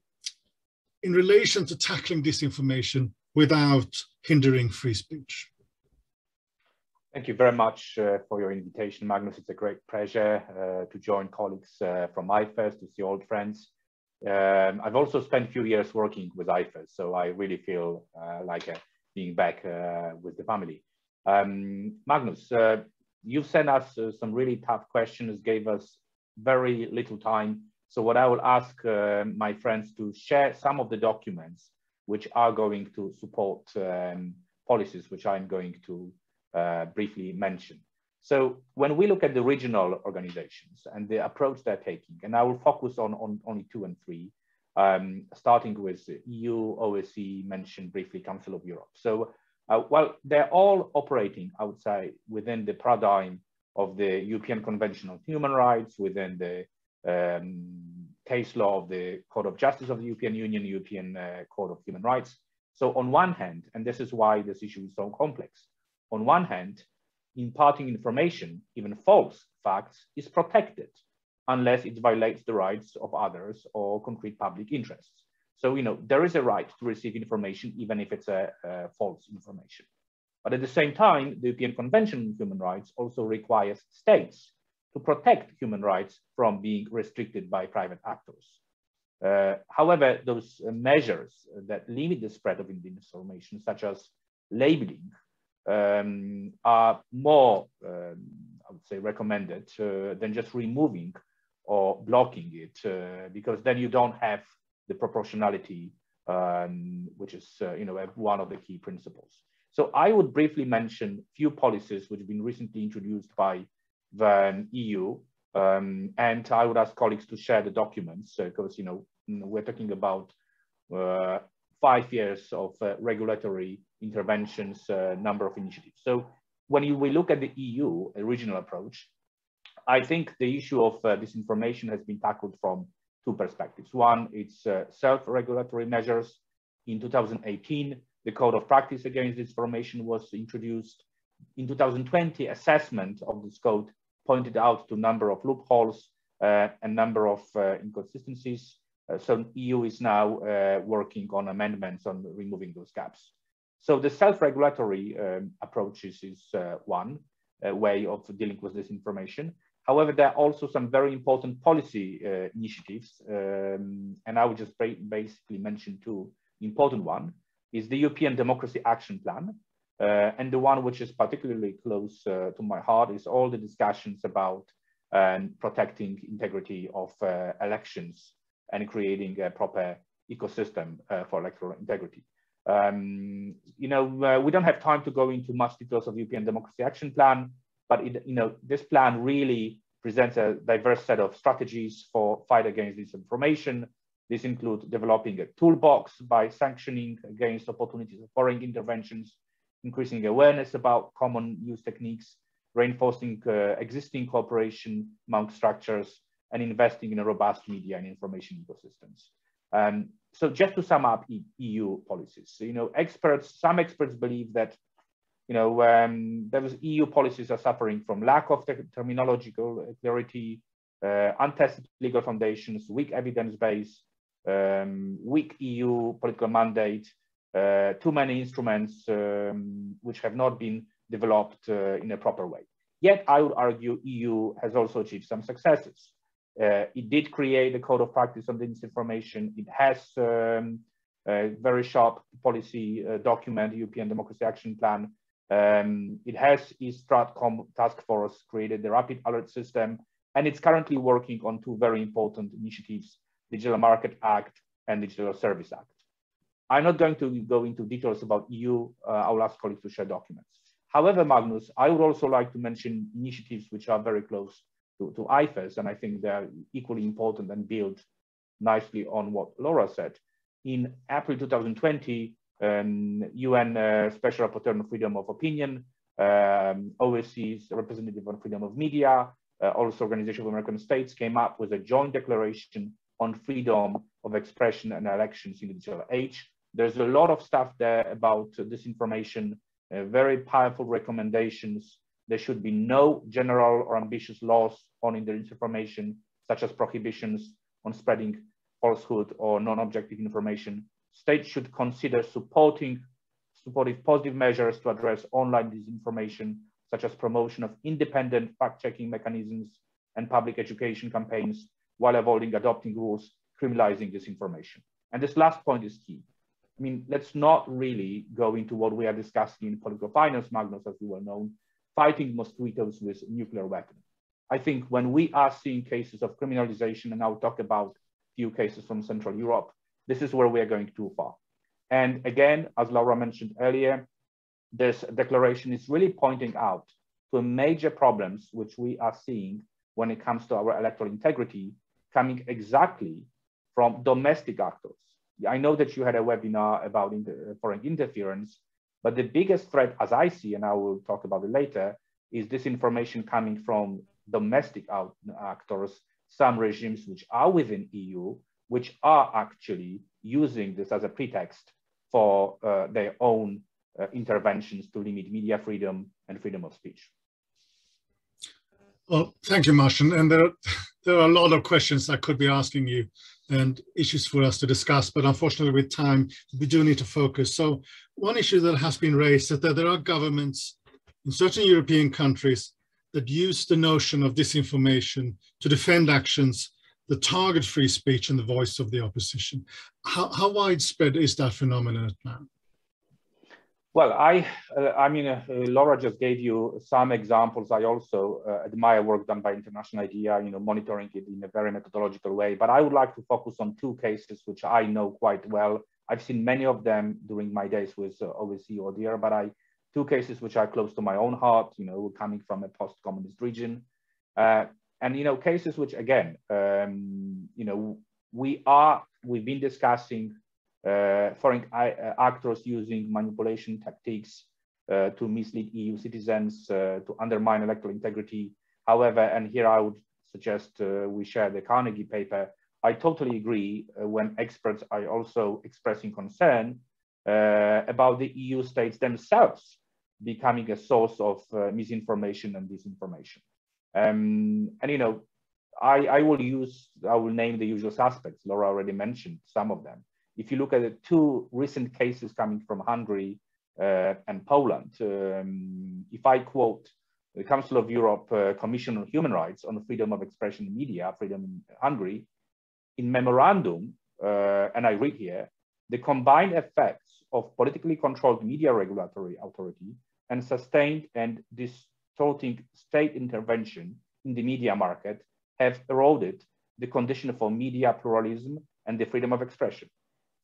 relation to tackling disinformation without hindering free speech? Thank you very much for your invitation, Magnus. It's a great pleasure to join colleagues from IFES, to see old friends. I've also spent a few years working with IFES, so I really feel like being back with the family. Magnus, you've sent us some really tough questions, gave us very little time. So what I will ask my friends to share some of the documents which are going to support policies, which I'm going to briefly mention. So when we look at the regional organizations and the approach they're taking, and I will focus on only 2 and 3, starting with EU, OSCE, mentioned briefly Council of Europe. So while they're all operating, I would say, within the paradigm of the European Convention on Human Rights, within the case law of the Court of Justice of the European Union, European Court of Human Rights. So on one hand, and this is why this issue is so complex, on one hand, imparting information, even false facts, is protected unless it violates the rights of others or concrete public interests. So, there is a right to receive information, even if it's a false information. But at the same time, the European Convention on Human Rights also requires states to protect human rights from being restricted by private actors. However, those measures that limit the spread of disinformation, such as labeling, are more, I would say, recommended than just removing or blocking it, because then you don't have the proportionality, which is, one of the key principles. So I would briefly mention a few policies which have been recently introduced by the EU, and I would ask colleagues to share the documents because we're talking about 5 years of regulatory interventions, number of initiatives. So when we look at the EU, a regional approach, I think the issue of disinformation has been tackled from two perspectives. One, it's self-regulatory measures. In 2018, the Code of Practice Against Disinformation was introduced. In 2020, assessment of this code pointed out to a number of loopholes, a number of inconsistencies. So EU is now working on amendments on removing those gaps. So the self-regulatory approaches is one way of dealing with disinformation. However, there are also some very important policy initiatives, and I would just basically mention two. The important one is the European Democracy Action Plan, and the one which is particularly close to my heart is all the discussions about protecting integrity of elections and creating a proper ecosystem for electoral integrity. We don't have time to go into much details of European Democracy Action Plan, but this plan really presents a diverse set of strategies for fight against disinformation. This includes developing a toolbox by sanctioning against opportunities of foreign interventions, increasing awareness about common use techniques, reinforcing existing cooperation among structures, and investing in a robust media and information ecosystems. So just to sum up EU policies, some experts believe that EU policies are suffering from lack of terminological clarity, untested legal foundations, weak evidence base, weak EU political mandate, too many instruments which have not been developed in a proper way. Yet I would argue EU has also achieved some successes. It did create a code of practice on disinformation. It has a very sharp policy document, European Democracy Action Plan. It has its Stratcom task force, created the rapid alert system, and it's currently working on two very important initiatives, Digital Market Act and Digital Service Act. I'm not going to go into details about EU. I will ask colleagues to share documents. However, Magnus, I would also like to mention initiatives which are very close to IFES, and I think they're equally important and build nicely on what Laura said. In April 2020, UN Special Rapporteur on Freedom of Opinion, OSCE's representative on freedom of media, also Organization of American States came up with a joint declaration on freedom of expression and elections in the digital age. There's a lot of stuff there about disinformation, very powerful recommendations. There should be no general or ambitious laws on disinformation, such as prohibitions on spreading falsehood or non-objective information. States should consider supportive positive measures to address online disinformation, such as promotion of independent fact-checking mechanisms and public education campaigns, while avoiding adopting rules criminalizing disinformation. And this last point is key. I mean, let's not really go into what we are discussing in political finance, Magnus, as you well know, fighting mosquitoes with nuclear weapons. I think when we are seeing cases of criminalization, and I'll talk about a few cases from Central Europe, this is where we are going too far. And again, as Laura mentioned earlier, this declaration is really pointing out to major problems which we are seeing when it comes to our electoral integrity, coming exactly from domestic actors. I know that you had a webinar about foreign interference, but the biggest threat, as I see, and I will talk about it later, is disinformation coming from domestic actors, some regimes which are within EU, which are actually using this as a pretext for their own interventions to limit media freedom and freedom of speech. Well, thank you, Marcin. And there are a lot of questions I could be asking you and issues for us to discuss, but unfortunately with time, we do need to focus. So one issue that has been raised is that there are governments in certain European countries that use the notion of disinformation to defend actions that target free speech and the voice of the opposition. How widespread is that phenomenon now? Well, I mean, Laura just gave you some examples. I also admire work done by International IDEA, monitoring it in a very methodological way. But I would like to focus on two cases which I know quite well. I've seen many of them during my days with OSCE or ODIHR, but two cases which are close to my own heart, coming from a post-communist region. And, cases which, again, we've been discussing foreign actors using manipulation tactics to mislead EU citizens, to undermine electoral integrity. However, and here I would suggest we share the Carnegie paper, I totally agree when experts are also expressing concern about the EU states themselves becoming a source of misinformation and disinformation. And you know, I will name the usual suspects. Laura already mentioned some of them. If you look at the two recent cases coming from Hungary and Poland, if I quote the Council of Europe Commission on Human Rights on Freedom of Expression in Media, Freedom in Hungary, in memorandum, and I read here, the combined effects of politically controlled media regulatory authority and sustained and distorting state intervention in the media market have eroded the condition for media pluralism and the freedom of expression.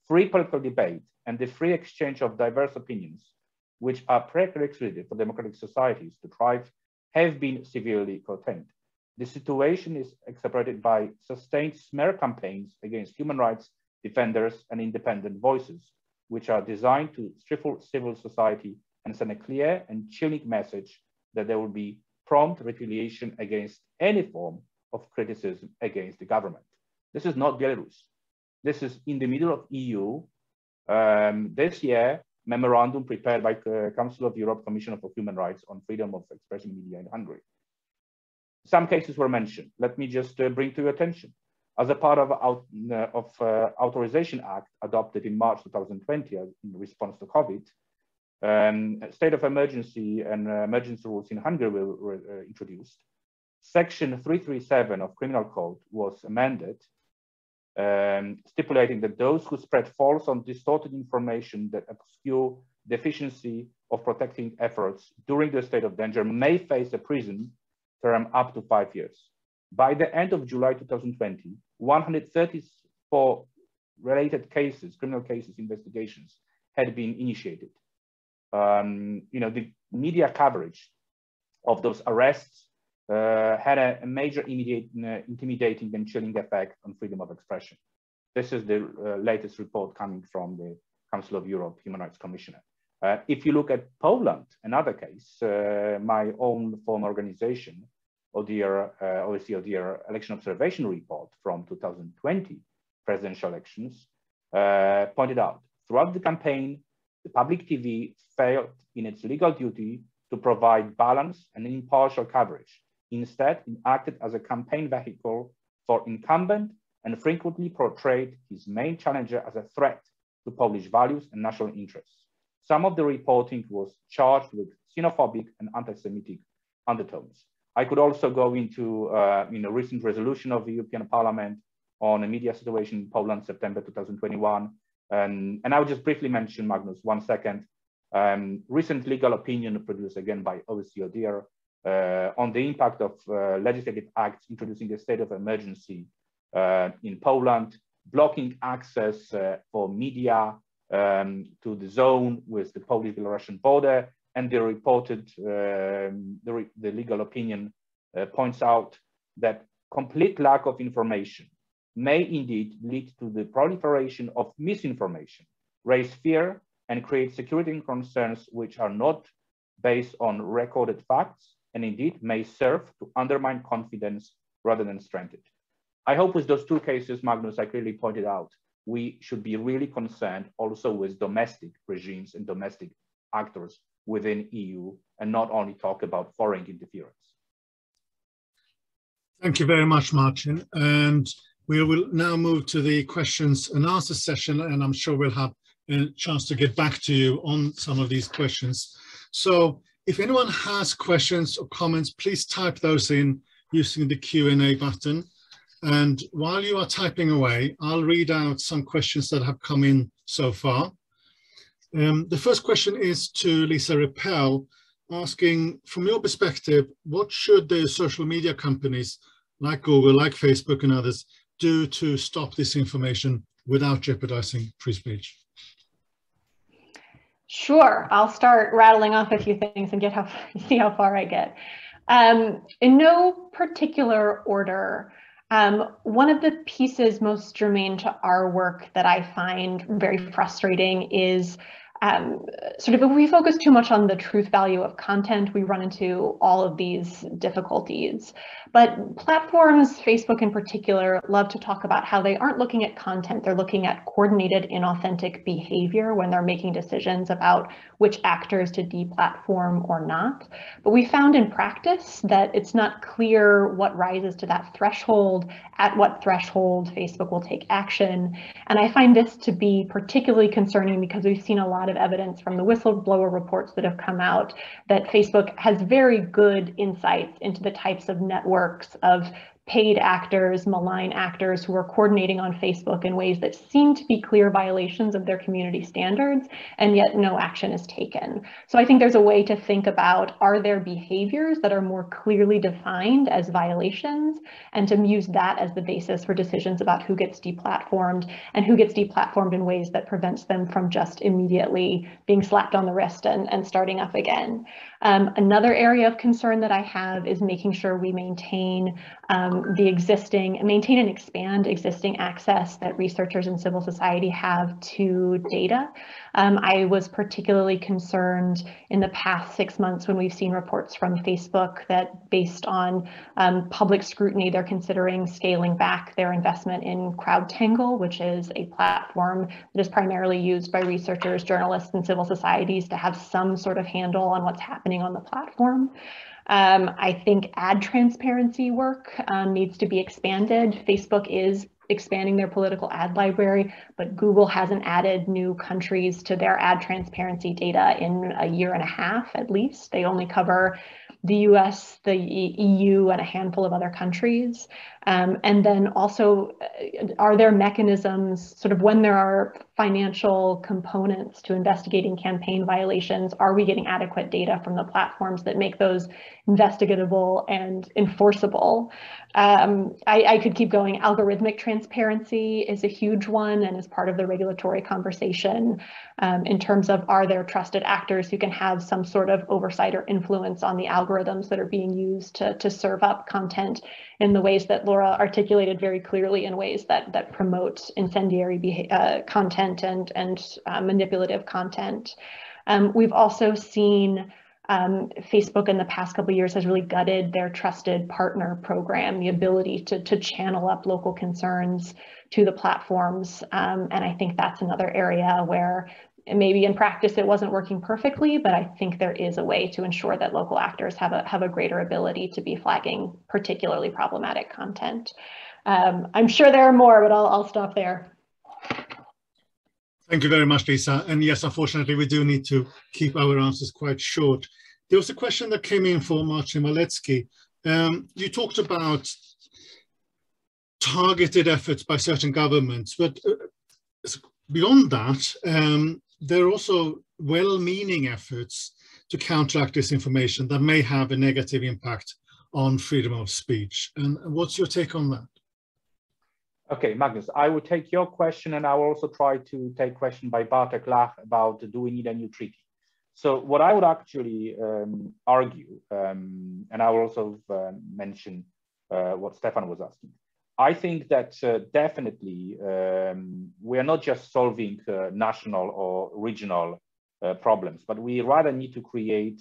Free political debate and the free exchange of diverse opinions, which are prerequisites for democratic societies to thrive, have been severely curtailed. The situation is exacerbated by sustained smear campaigns against human rights defenders and independent voices, which are designed to stifle civil society and send a clear and chilling message that there will be prompt retaliation against any form of criticism against the government. This is not Belarus. This is in the middle of EU. This year, memorandum prepared by Council of Europe Commission for Human Rights on Freedom of Expression Media in Hungary. Some cases were mentioned. Let me just bring to your attention. As a part of Authorization Act adopted in March 2020 in response to COVID, state of emergency and emergency rules in Hungary were introduced. Section 337 of Criminal Code was amended, stipulating that those who spread false and distorted information that obscure the efficiency of protecting efforts during the state of danger may face a prison term up to 5 years. By the end of July 2020, 134 related cases, criminal cases, investigations had been initiated. You know, the media coverage of those arrests had a major intimidating and chilling effect on freedom of expression. This is the latest report coming from the Council of Europe Human Rights Commissioner. If you look at Poland, another case, my own former organization, OSCE ODIHR election observation report from 2020 presidential elections pointed out throughout the campaign, the public TV failed in its legal duty to provide balanced and impartial coverage. Instead, it acted as a campaign vehicle for incumbent and frequently portrayed his main challenger as a threat to Polish values and national interests. Some of the reporting was charged with xenophobic and anti-Semitic undertones. I could also go into recent resolution of the European Parliament on a media situation in Poland, September 2021. And I will just briefly mention, Magnus, 1 second, recent legal opinion produced again by OSCE ODIHR on the impact of legislative acts introducing a state of emergency in Poland, blocking access for media to the zone with the Polish-Belarusian border, and the reported, the legal opinion points out that complete lack of information may indeed lead to the proliferation of misinformation, raise fear, and create security concerns which are not based on recorded facts, and indeed may serve to undermine confidence rather than strengthen it. I hope with those two cases, Magnus, I clearly pointed out, we should be really concerned also with domestic regimes and domestic actors within EU and not only talk about foreign interference. Thank you very much, Marcin. And we will now move to the questions and answer session, and I'm sure we'll have a chance to get back to you on some of these questions. So if anyone has questions or comments, please type those in using the Q&A button. And while you are typing away, I'll read out some questions that have come in so far. The first question is to Lisa Rappel, asking, from your perspective, what should the social media companies like Google, like Facebook and others do to stop this information without jeopardizing free speech? Sure, I'll start rattling off a few things and see how far I get. In no particular order, one of the pieces most germane to our work that I find very frustrating is sort of if we focus too much on the truth value of content, we run into all of these difficulties. But platforms, Facebook in particular, love to talk about how they aren't looking at content, they're looking at coordinated inauthentic behavior when they're making decisions about which actors to deplatform or not. But we found in practice that it's not clear what rises to that threshold, at what threshold Facebook will take action. And I find this to be particularly concerning because we've seen a lot of evidence from the whistleblower reports that have come out that Facebook has very good insights into the types of networks of paid actors, malign actors who are coordinating on Facebook in ways that seem to be clear violations of their community standards, and yet no action is taken. So I think there's a way to think about, are there behaviors that are more clearly defined as violations, and to use that as the basis for decisions about who gets deplatformed and who gets deplatformed in ways that prevents them from just immediately being slapped on the wrist and starting up again. Another area of concern that I have is making sure we maintain maintain and expand existing access that researchers and civil society have to data. I was particularly concerned in the past 6 months when we've seen reports from Facebook that based on public scrutiny, they're considering scaling back their investment in CrowdTangle, which is a platform that is primarily used by researchers, journalists, and civil societies to have some sort of handle on what's happening on the platform. I think ad transparency work needs to be expanded. Facebook is expanding their political ad library, but Google hasn't added new countries to their ad transparency data in a year and a half, at least. They only cover the US, the EU, and a handful of other countries. And then also, are there mechanisms, sort of when there are financial components to investigating campaign violations, are we getting adequate data from the platforms that make those investigatable and enforceable? I could keep going. Algorithmic transparency is a huge one and is part of the regulatory conversation in terms of, are there trusted actors who can have some sort of oversight or influence on the algorithms that are being used to serve up content in the ways that Laura articulated very clearly, in ways that promote incendiary content and manipulative content. We've also seen Facebook in the past couple of years has really gutted their trusted partner program, the ability to channel up local concerns to the platforms. And I think that's another area where maybe in practice it wasn't working perfectly, but I think there is a way to ensure that local actors have a greater ability to be flagging particularly problematic content. I'm sure there are more, but I'll stop there. Thank you very much, Lisa. And yes, unfortunately, we do need to keep our answers quite short. There was a question that came in for Marcin Walecki. You talked about targeted efforts by certain governments, but beyond that, there are also well-meaning efforts to counteract disinformation that may have a negative impact on freedom of speech. And what's your take on that? Okay, Magnus, I will take your question, and I will also try to take question by Bartek Lach about, do we need a new treaty? So what I would actually argue, and I will also mention what Stefan was asking. I think that definitely we are not just solving national or regional problems, but we rather need to create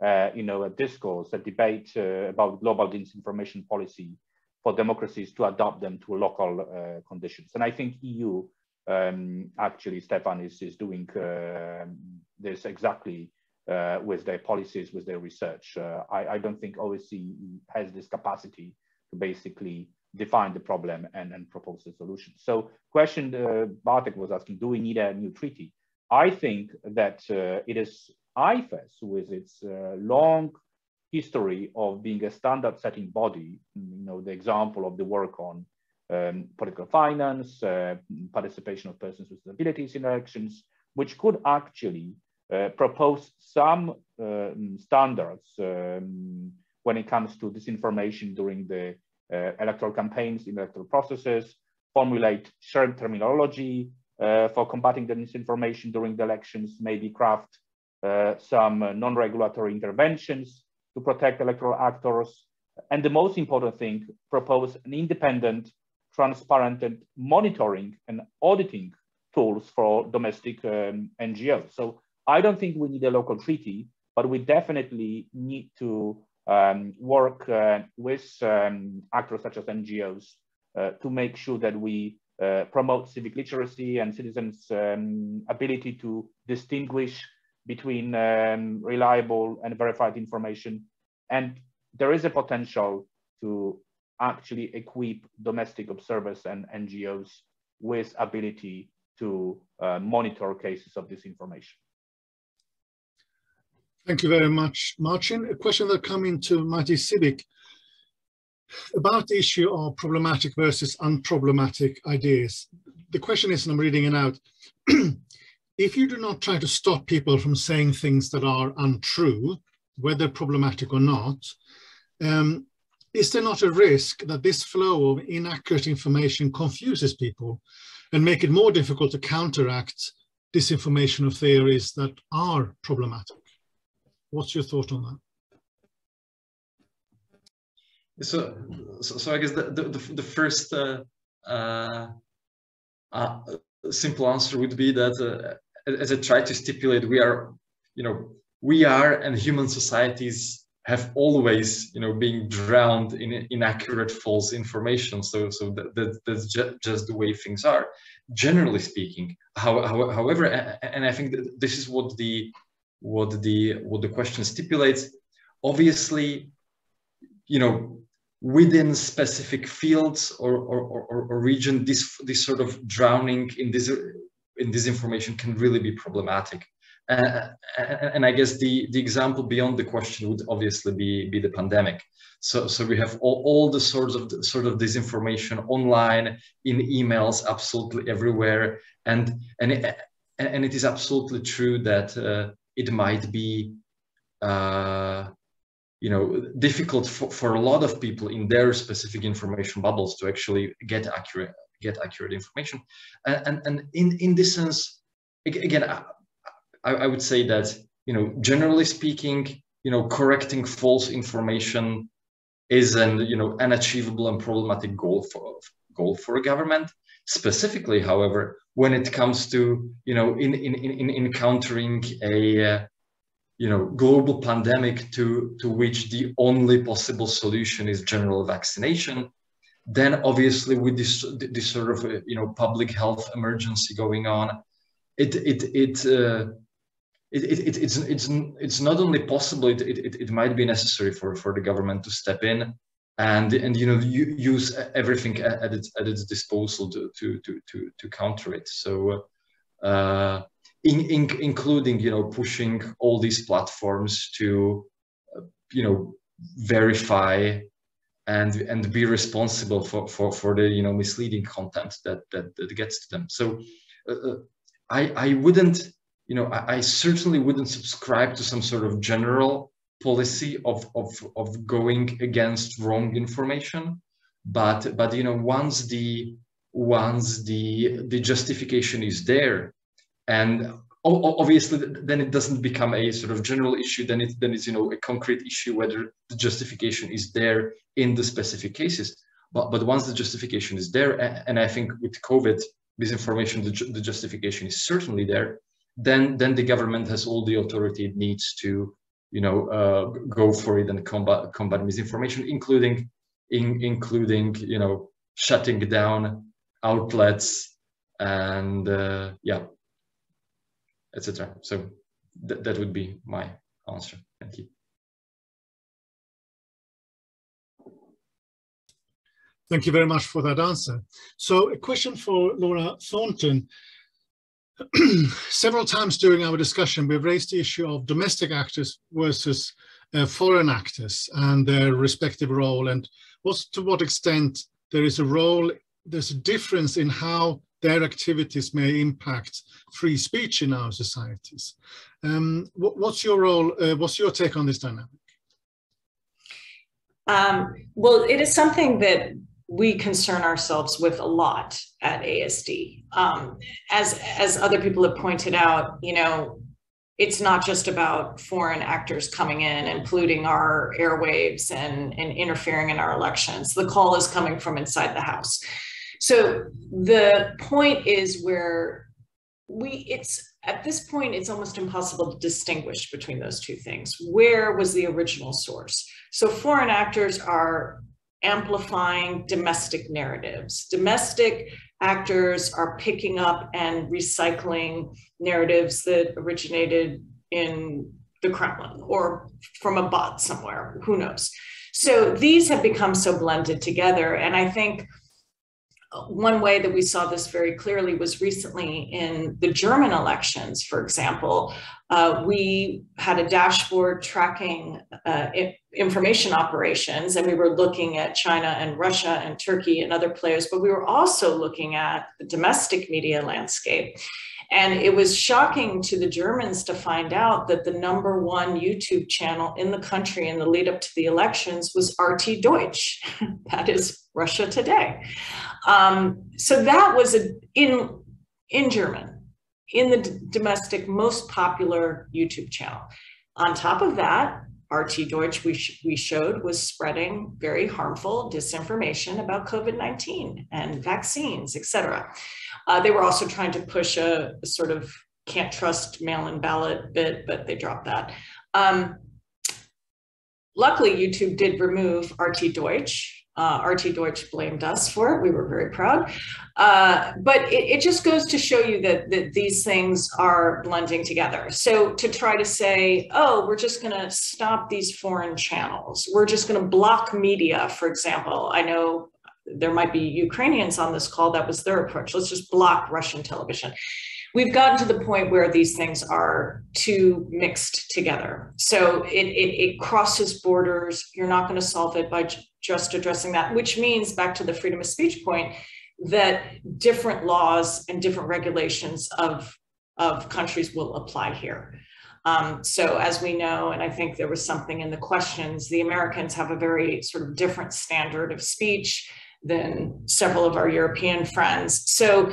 a discourse, a debate about global disinformation policy for democracies to adapt them to local conditions. And I think EU, actually, Stefan is doing this exactly with their policies, with their research. I don't think OSCE has this capacity to basically define the problem and propose a solution. So question Bartek was asking, do we need a new treaty? I think that it is IFES, with its long history of being a standard setting body, the example of the work on political finance, participation of persons with disabilities in elections, which could actually propose some standards when it comes to disinformation during the electoral campaigns, electoral processes, formulate shared terminology for combating the disinformation during the elections, maybe craft some non-regulatory interventions to protect electoral actors, and the most important thing, propose an independent, transparent, and monitoring and auditing tools for domestic NGOs. So I don't think we need a local treaty, but we definitely need to work with actors such as NGOs to make sure that we promote civic literacy and citizens' ability to distinguish between reliable and verified information. And there is a potential to actually equip domestic observers and NGOs with ability to monitor cases of disinformation. Thank you very much, Marcin. A question that come into Matej Cibik about the issue of problematic versus unproblematic ideas. The question is, and I'm reading it out, if you do not try to stop people from saying things that are untrue, whether problematic or not, is there not a risk that this flow of inaccurate information confuses people and make it more difficult to counteract disinformation of theories that are problematic? What's your thought on that? So I guess the first simple answer would be that, as I tried to stipulate, we are and human societies have always, being drowned in inaccurate, false information. So that's just the way things are, generally speaking. However, and I think that this is what the question stipulates. Obviously, within specific fields or region, this sort of drowning in disinformation can really be problematic. And I guess the example beyond the question would obviously be the pandemic. So we have all the sort of disinformation online, in emails, absolutely everywhere, and it is absolutely true that it might be difficult for a lot of people in their specific information bubbles to actually get accurate information. And in this sense, again, I would say that, generally speaking, correcting false information is an unachievable and problematic goal for a government. Specifically, however, when it comes to in encountering a global pandemic to which the only possible solution is general vaccination, then obviously with this sort of public health emergency going on, it's not only possible, it might be necessary for the government to step in and use everything at its disposal to counter it. So including pushing all these platforms to verify and be responsible for the misleading content that gets to them. So I wouldn't, I certainly wouldn't subscribe to some sort of general policy of going against wrong information, but once the justification is there, and obviously then it doesn't become a sort of general issue, then it's a concrete issue whether the justification is there in the specific cases. But once the justification is there, and I think with COVID disinformation the justification is certainly there, then the government has all the authority it needs to go for it and combat misinformation, including shutting down outlets and etc. So that would be my answer. Thank you. Thank you very much for that answer. So a question for Laura Thornton. Several times during our discussion, we've raised the issue of domestic actors versus foreign actors and their respective role, and to what extent there's a difference in how their activities may impact free speech in our societies. What's your role? What's your take on this dynamic? Well, it is something that we concern ourselves with a lot at ASD. As other people have pointed out, it's not just about foreign actors coming in and polluting our airwaves and interfering in our elections. The call is coming from inside the house. So the point is where it's at this point, it's almost impossible to distinguish between those two things. Where was the original source? So foreign actors are amplifying domestic narratives. Domestic actors are picking up and recycling narratives that originated in the Kremlin or from a bot somewhere, who knows? So these have become so blended together. And I think one way that we saw this very clearly was recently in the German elections, for example. We had a dashboard tracking information operations, and we were looking at China and Russia and Turkey and other players, but we were also looking at the domestic media landscape. And it was shocking to the Germans to find out that the #1 YouTube channel in the country in the lead up to the elections was RT Deutsch. That is Russia Today. So that was in German, in the domestic most popular YouTube channel. On top of that, RT Deutsch, we showed, was spreading very harmful disinformation about COVID-19 and vaccines, et cetera. They were also trying to push a sort of can't trust mail-in ballot bit, but they dropped that. Luckily, YouTube did remove RT Deutsch. RT Deutsch blamed us for it. We were very proud. But it just goes to show you that these things are blending together. So to try to say, oh, we're just going to stop these foreign channels. We're just going to block media, for example. I know there might be Ukrainians on this call. That was their approach. Let's just block Russian television. We've gotten to the point where these things are too mixed together. So it crosses borders. You're not going to solve it by just addressing that, which means, back to the freedom of speech point, that different laws and different regulations of countries will apply here. So as we know, and I think there was something in the questions, the Americans have a very sort of different standard of speech than several of our European friends. So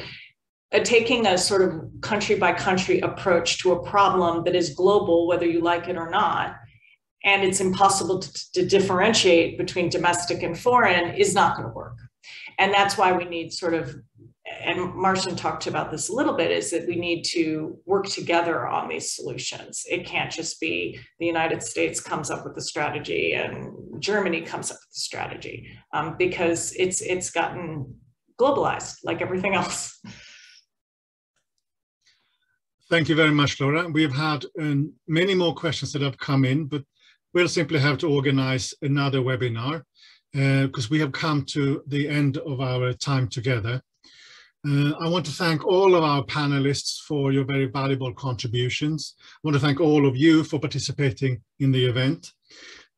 taking a sort of country by country approach to a problem that is global, whether you like it or not, and it's impossible to differentiate between domestic and foreign, is not going to work. And that's why we need sort of, and Marcin talked about this a little bit, is that we need to work together on these solutions. It can't just be the United States comes up with the strategy and Germany comes up with the strategy, because it's gotten globalized like everything else. Thank you very much, Laura. We've had many more questions that have come in, but we'll simply have to organize another webinar because we have come to the end of our time together. I want to thank all of our panelists for your very valuable contributions. I want to thank all of you for participating in the event.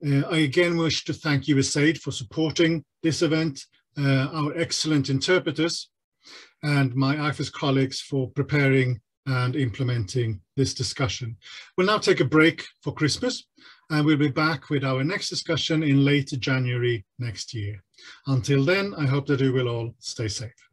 I again wish to thank USAID for supporting this event, our excellent interpreters, and my IFES colleagues for preparing and implementing this discussion. We'll now take a break for Christmas, and we'll be back with our next discussion in late January next year. Until then, I hope that you will all stay safe.